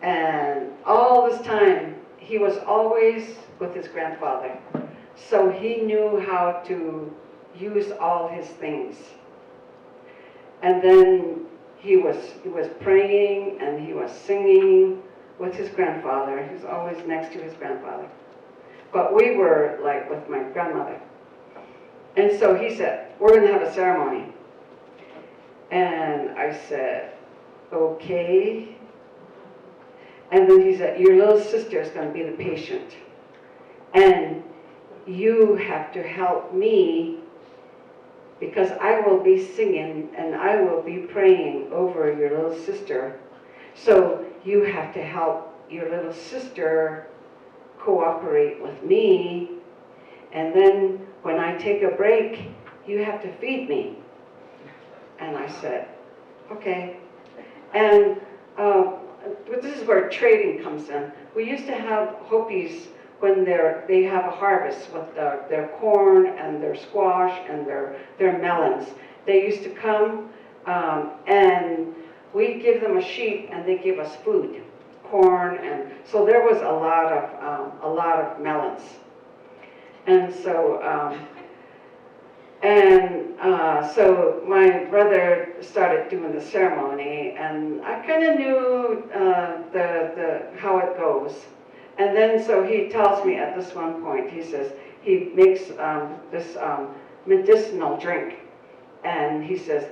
S9: And all this time, he was always with his grandfather. So he knew how to use all his things. And then he was praying and he was singing with his grandfather. He was always next to his grandfather. But we were like with my grandmother. And so he said, we're going to have a ceremony. And I said, okay. And then he said, your little sister is going to be the patient. And you have to help me because I will be singing and I will be praying over your little sister. So you have to help your little sister cooperate with me. And then when I take a break, you have to feed me. And I said, okay. And this is where trading comes in. We used to have Hopis when they have a harvest with their corn and their squash and their melons. They used to come and we give them a sheep and they give us food, corn, and so there was a lot of melons. And so so my brother started doing the ceremony, and I kind of knew how it goes. And then so he tells me at this one point, he says, he makes this medicinal drink. And he says,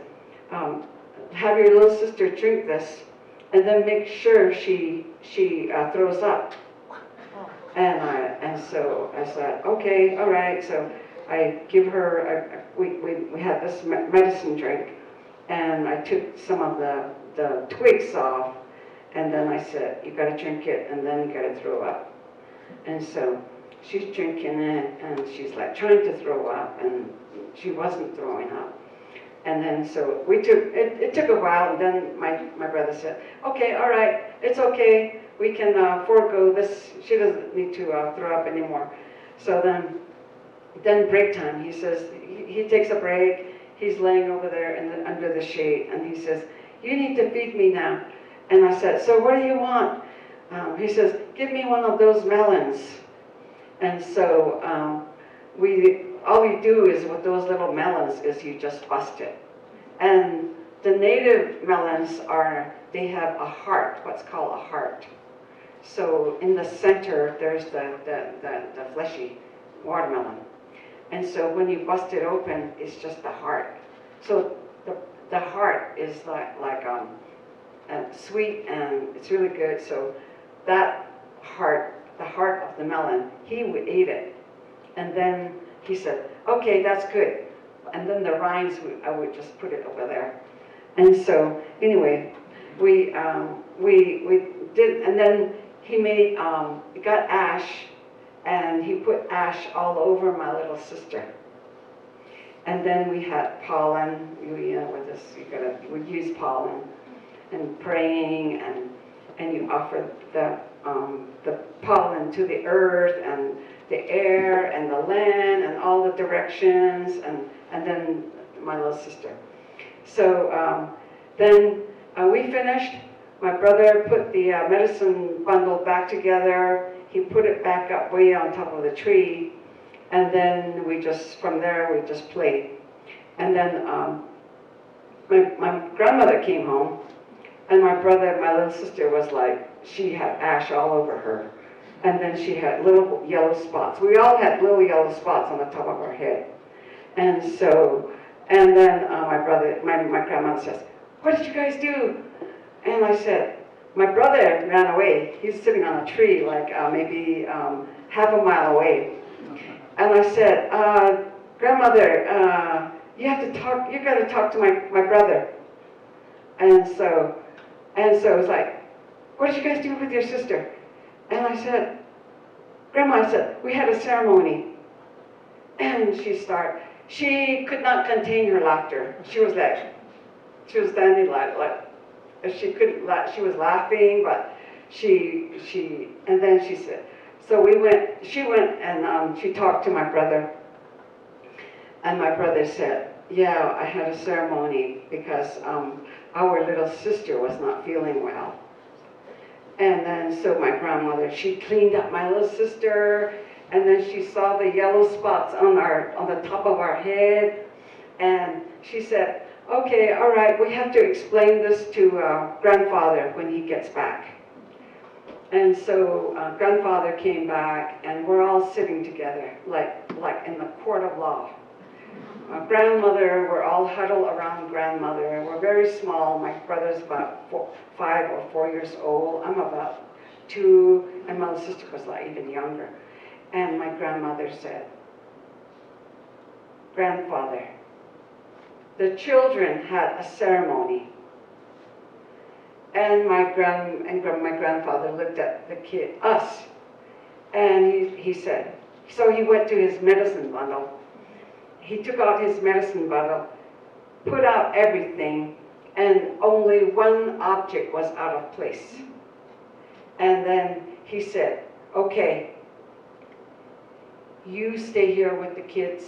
S9: have your little sister drink this and then make sure she throws up. And so I said, okay, all right. So I give her, we had this medicine drink, and I took some of the twigs off. And then I said, you gotta drink it, and then you gotta throw up. And so she's drinking it, and she's like trying to throw up, and she wasn't throwing up. And then so it took a while, and then my brother said, okay, all right, it's okay, we can forego this, she doesn't need to throw up anymore. So then break time, he says, he takes a break, he's laying over there under the shade, and he says, you need to feed me now. And I said, so what do you want? He says, give me one of those melons. And so all we do is with those little melons is you just bust it. And the native melons they have a heart, what's called a heart. So in the center, there's the fleshy watermelon. And so when you bust it open, it's just the heart. So the heart is like sweet, and it's really good. So that heart, the heart of the melon, he would eat it. And then he said, okay, that's good. And then the rinds, I would just put it over there. And so anyway, we did, and then he got ash, and he put ash all over my little sister. And then we had pollen, we use pollen and praying, and you offer the pollen to the earth and the air and the land and all the directions, and then my little sister. So then we finished. My brother put the medicine bundle back together. He put it back up way on top of the tree, and then from there we just played. And then my grandmother came home, and my little sister was like, she had ash all over her. And then she had little yellow spots. We all had little yellow spots on the top of our head. And then my grandmother says, what did you guys do? And I said, my brother ran away. He's sitting on a tree, like maybe half a mile away. And I said, grandmother, you got to talk to my brother. And so it was like, what did you guys do with your sister? And I said, Grandma, I said, we had a ceremony. And she could not contain her laughter. She was standing like she couldn't laugh. She was laughing, but and then she said, so she went and she talked to my brother. And my brother said, yeah, I had a ceremony because our little sister was not feeling well. And then so my grandmother, she cleaned up my little sister, and then she saw the yellow spots on the top of our head, and she said, okay, all right, we have to explain this to grandfather when he gets back. And so grandfather came back, and we're all sitting together, like in the court of law. Grandmother, we're all huddled around grandmother. We're very small. My brother's about 5 or 4 years old. I'm about 2, and my sister was like even younger. And my grandmother said, grandfather, the children had a ceremony. And my grandfather looked at the kid, us, and he said, so he went to his medicine bundle. He took out his medicine bundle, put out everything, and only one object was out of place. And then he said, okay, you stay here with the kids.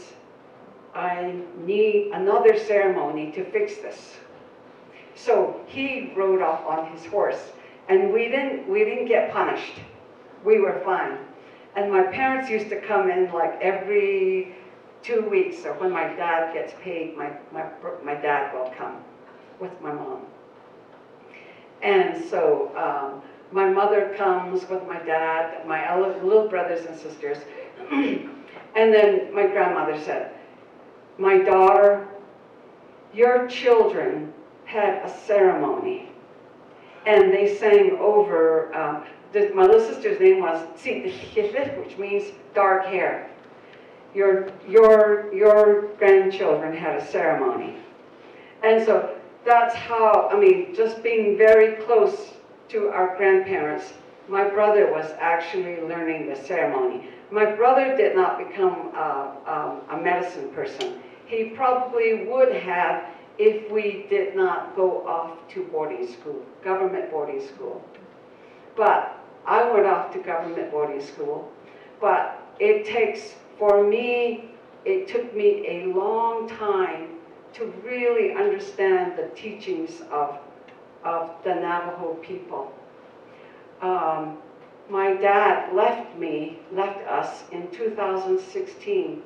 S9: I need another ceremony to fix this. So he rode off on his horse, and we didn't get punished. We were fine. And my parents used to come in like every 2 weeks, or when my dad gets paid, my dad will come with my mom. And so my mother comes with my dad, my little brothers and sisters. And then my grandmother said, my daughter, your children had a ceremony. And they sang over, my little sister's name was Tzitchifit, which means dark hair. Your grandchildren had a ceremony. And so that's how, just being very close to our grandparents, my brother was actually learning the ceremony. My brother did not become a medicine person. He probably would have if we did not go off to boarding school, government boarding school. But I went off to government boarding school, but it took me a long time to really understand the teachings of the Navajo people. My dad left us in 2016,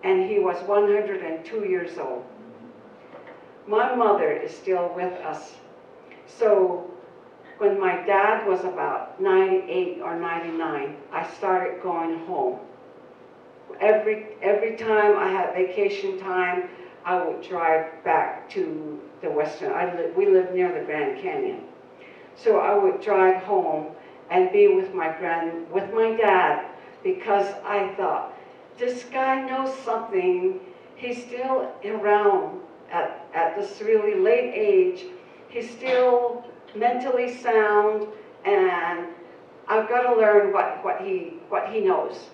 S9: and he was 102 years old. My mother is still with us. So when my dad was about 98 or 99, I started going home. Every time I had vacation time, I would drive back to the western. We lived near the Grand Canyon. So I would drive home and be with my dad, because I thought, this guy knows something. He's still around at this really late age. He's still mentally sound, and I've got to learn what he knows.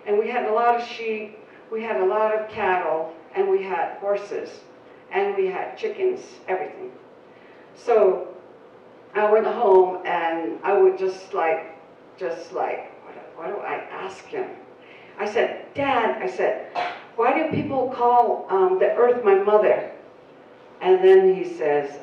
S9: And we had a lot of sheep, we had a lot of cattle, and we had horses, and we had chickens, everything. So I went home, and I would just like, what do I ask him? I said, Dad, why do people call the earth my mother? And then he says,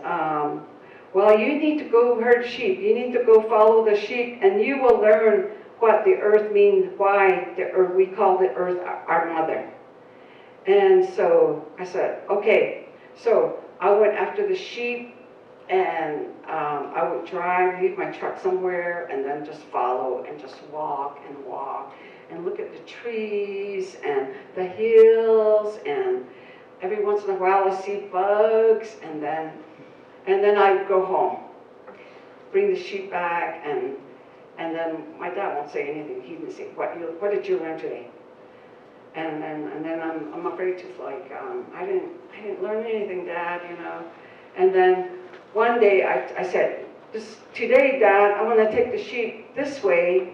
S9: well, you need to go herd sheep. You need to go follow the sheep, and you will learn what the earth means, why we call the earth our mother. And so I said, okay. So I went after the sheep, and I would leave my truck somewhere, and then just follow and just walk and look at the trees and the hills, and every once in a while I see bugs, and then I'd go home, bring the sheep back, and then my dad won't say anything. He didn't say, what did you learn today? And then I'm afraid to I didn't learn anything, Dad, And then one day I said, today, Dad, I'm going to take the sheep this way,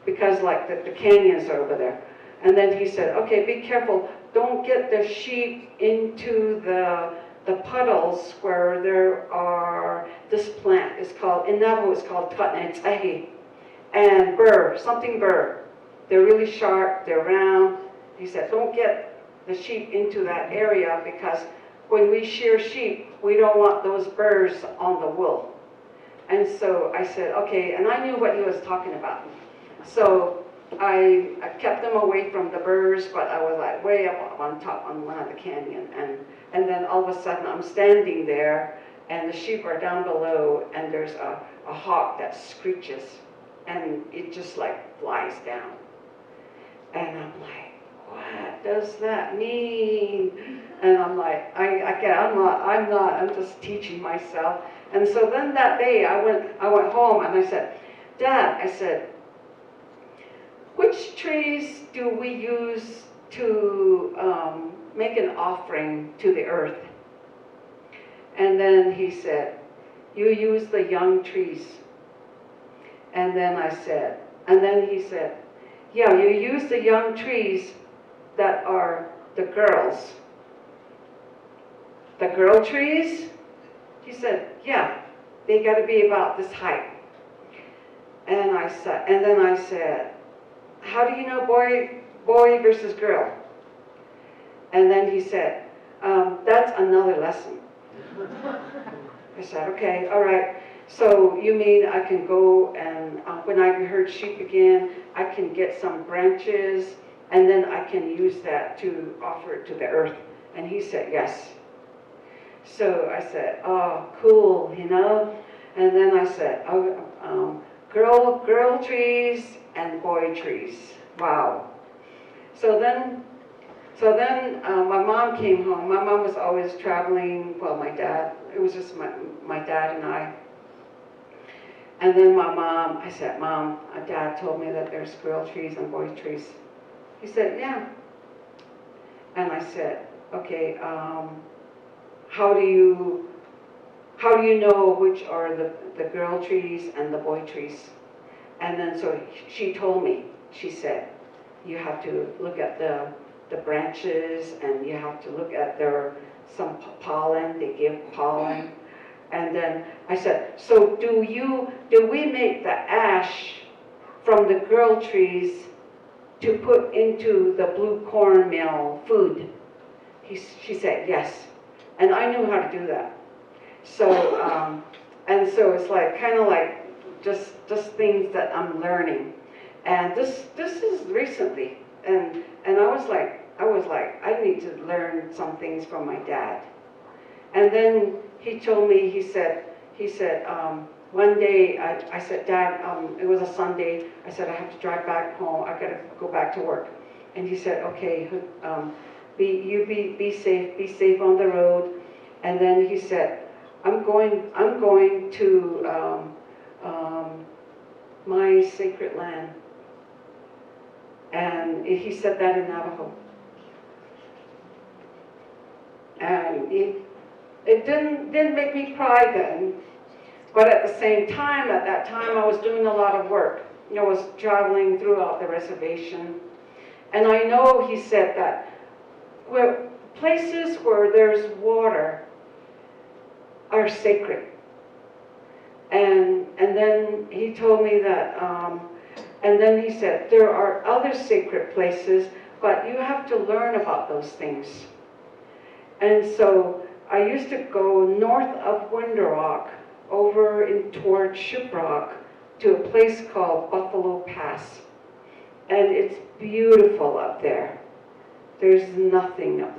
S9: because the canyons are over there. And then he said, okay, be careful. Don't get the sheep into the puddles where there are, this plant is called, in Navajo it's called Tatnetzahi, and something burr. They're really sharp, they're round. He said, don't get the sheep into that area, because when we shear sheep, we don't want those burrs on the wool. And so I said, okay, and I knew what he was talking about. So I kept them away from the birds, but I was like way up on top on one of the canyon. And then all of a sudden I'm standing there and the sheep are down below and there's a hawk that screeches and it just like flies down. And I'm like, what does that mean? And I'm like, I'm just teaching myself. And so then that day I went home and I said, Dad, I said, which trees do we use to make an offering to the earth? And then he said, you use the young trees. And then he said, yeah, you use the young trees that are the girls. The girl trees? He said, yeah, they got to be about this height. And then I said, how do you know boy versus girl? And then he said, that's another lesson. I said, okay, all right. So you mean I can go and when I herd sheep again, I can get some branches and then I can use that to offer it to the earth? And he said, yes. So I said, oh, cool, you know? And then I said, girl trees and boy trees. Wow. So then my mom came home. My mom was always traveling, well, my dad, it was just my dad and I. And then I said, Mom, Dad told me that there's girl trees and boy trees. He said, yeah. And I said, okay, how do you know which are the girl trees and the boy trees? And then so she told me, she said, you have to look at the branches and you have to look at some pollen, they give pollen. And then I said, so do we make the ash from the girl trees to put into the blue corn meal food? She said, yes. And I knew how to do that. So, and so it's like, kind of like just things that I'm learning. And this is recently. And I was like, I need to learn some things from my dad. And then he told me, he said, one day, I said, Dad, it was a Sunday, I said, I have to drive back home, I gotta go back to work. And he said, okay, be safe on the road. And then he said, I'm going to my sacred land. And he said that in Navajo. And it didn't make me cry then, but at the same time, at that time, I was doing a lot of work. I was traveling throughout the reservation. And I know he said that places where there's water are sacred. And then he told me that, and then he said, there are other sacred places, but you have to learn about those things. And so I used to go north of Window over toward Shiprock to a place called Buffalo Pass. And it's beautiful up there. There's nothing up there.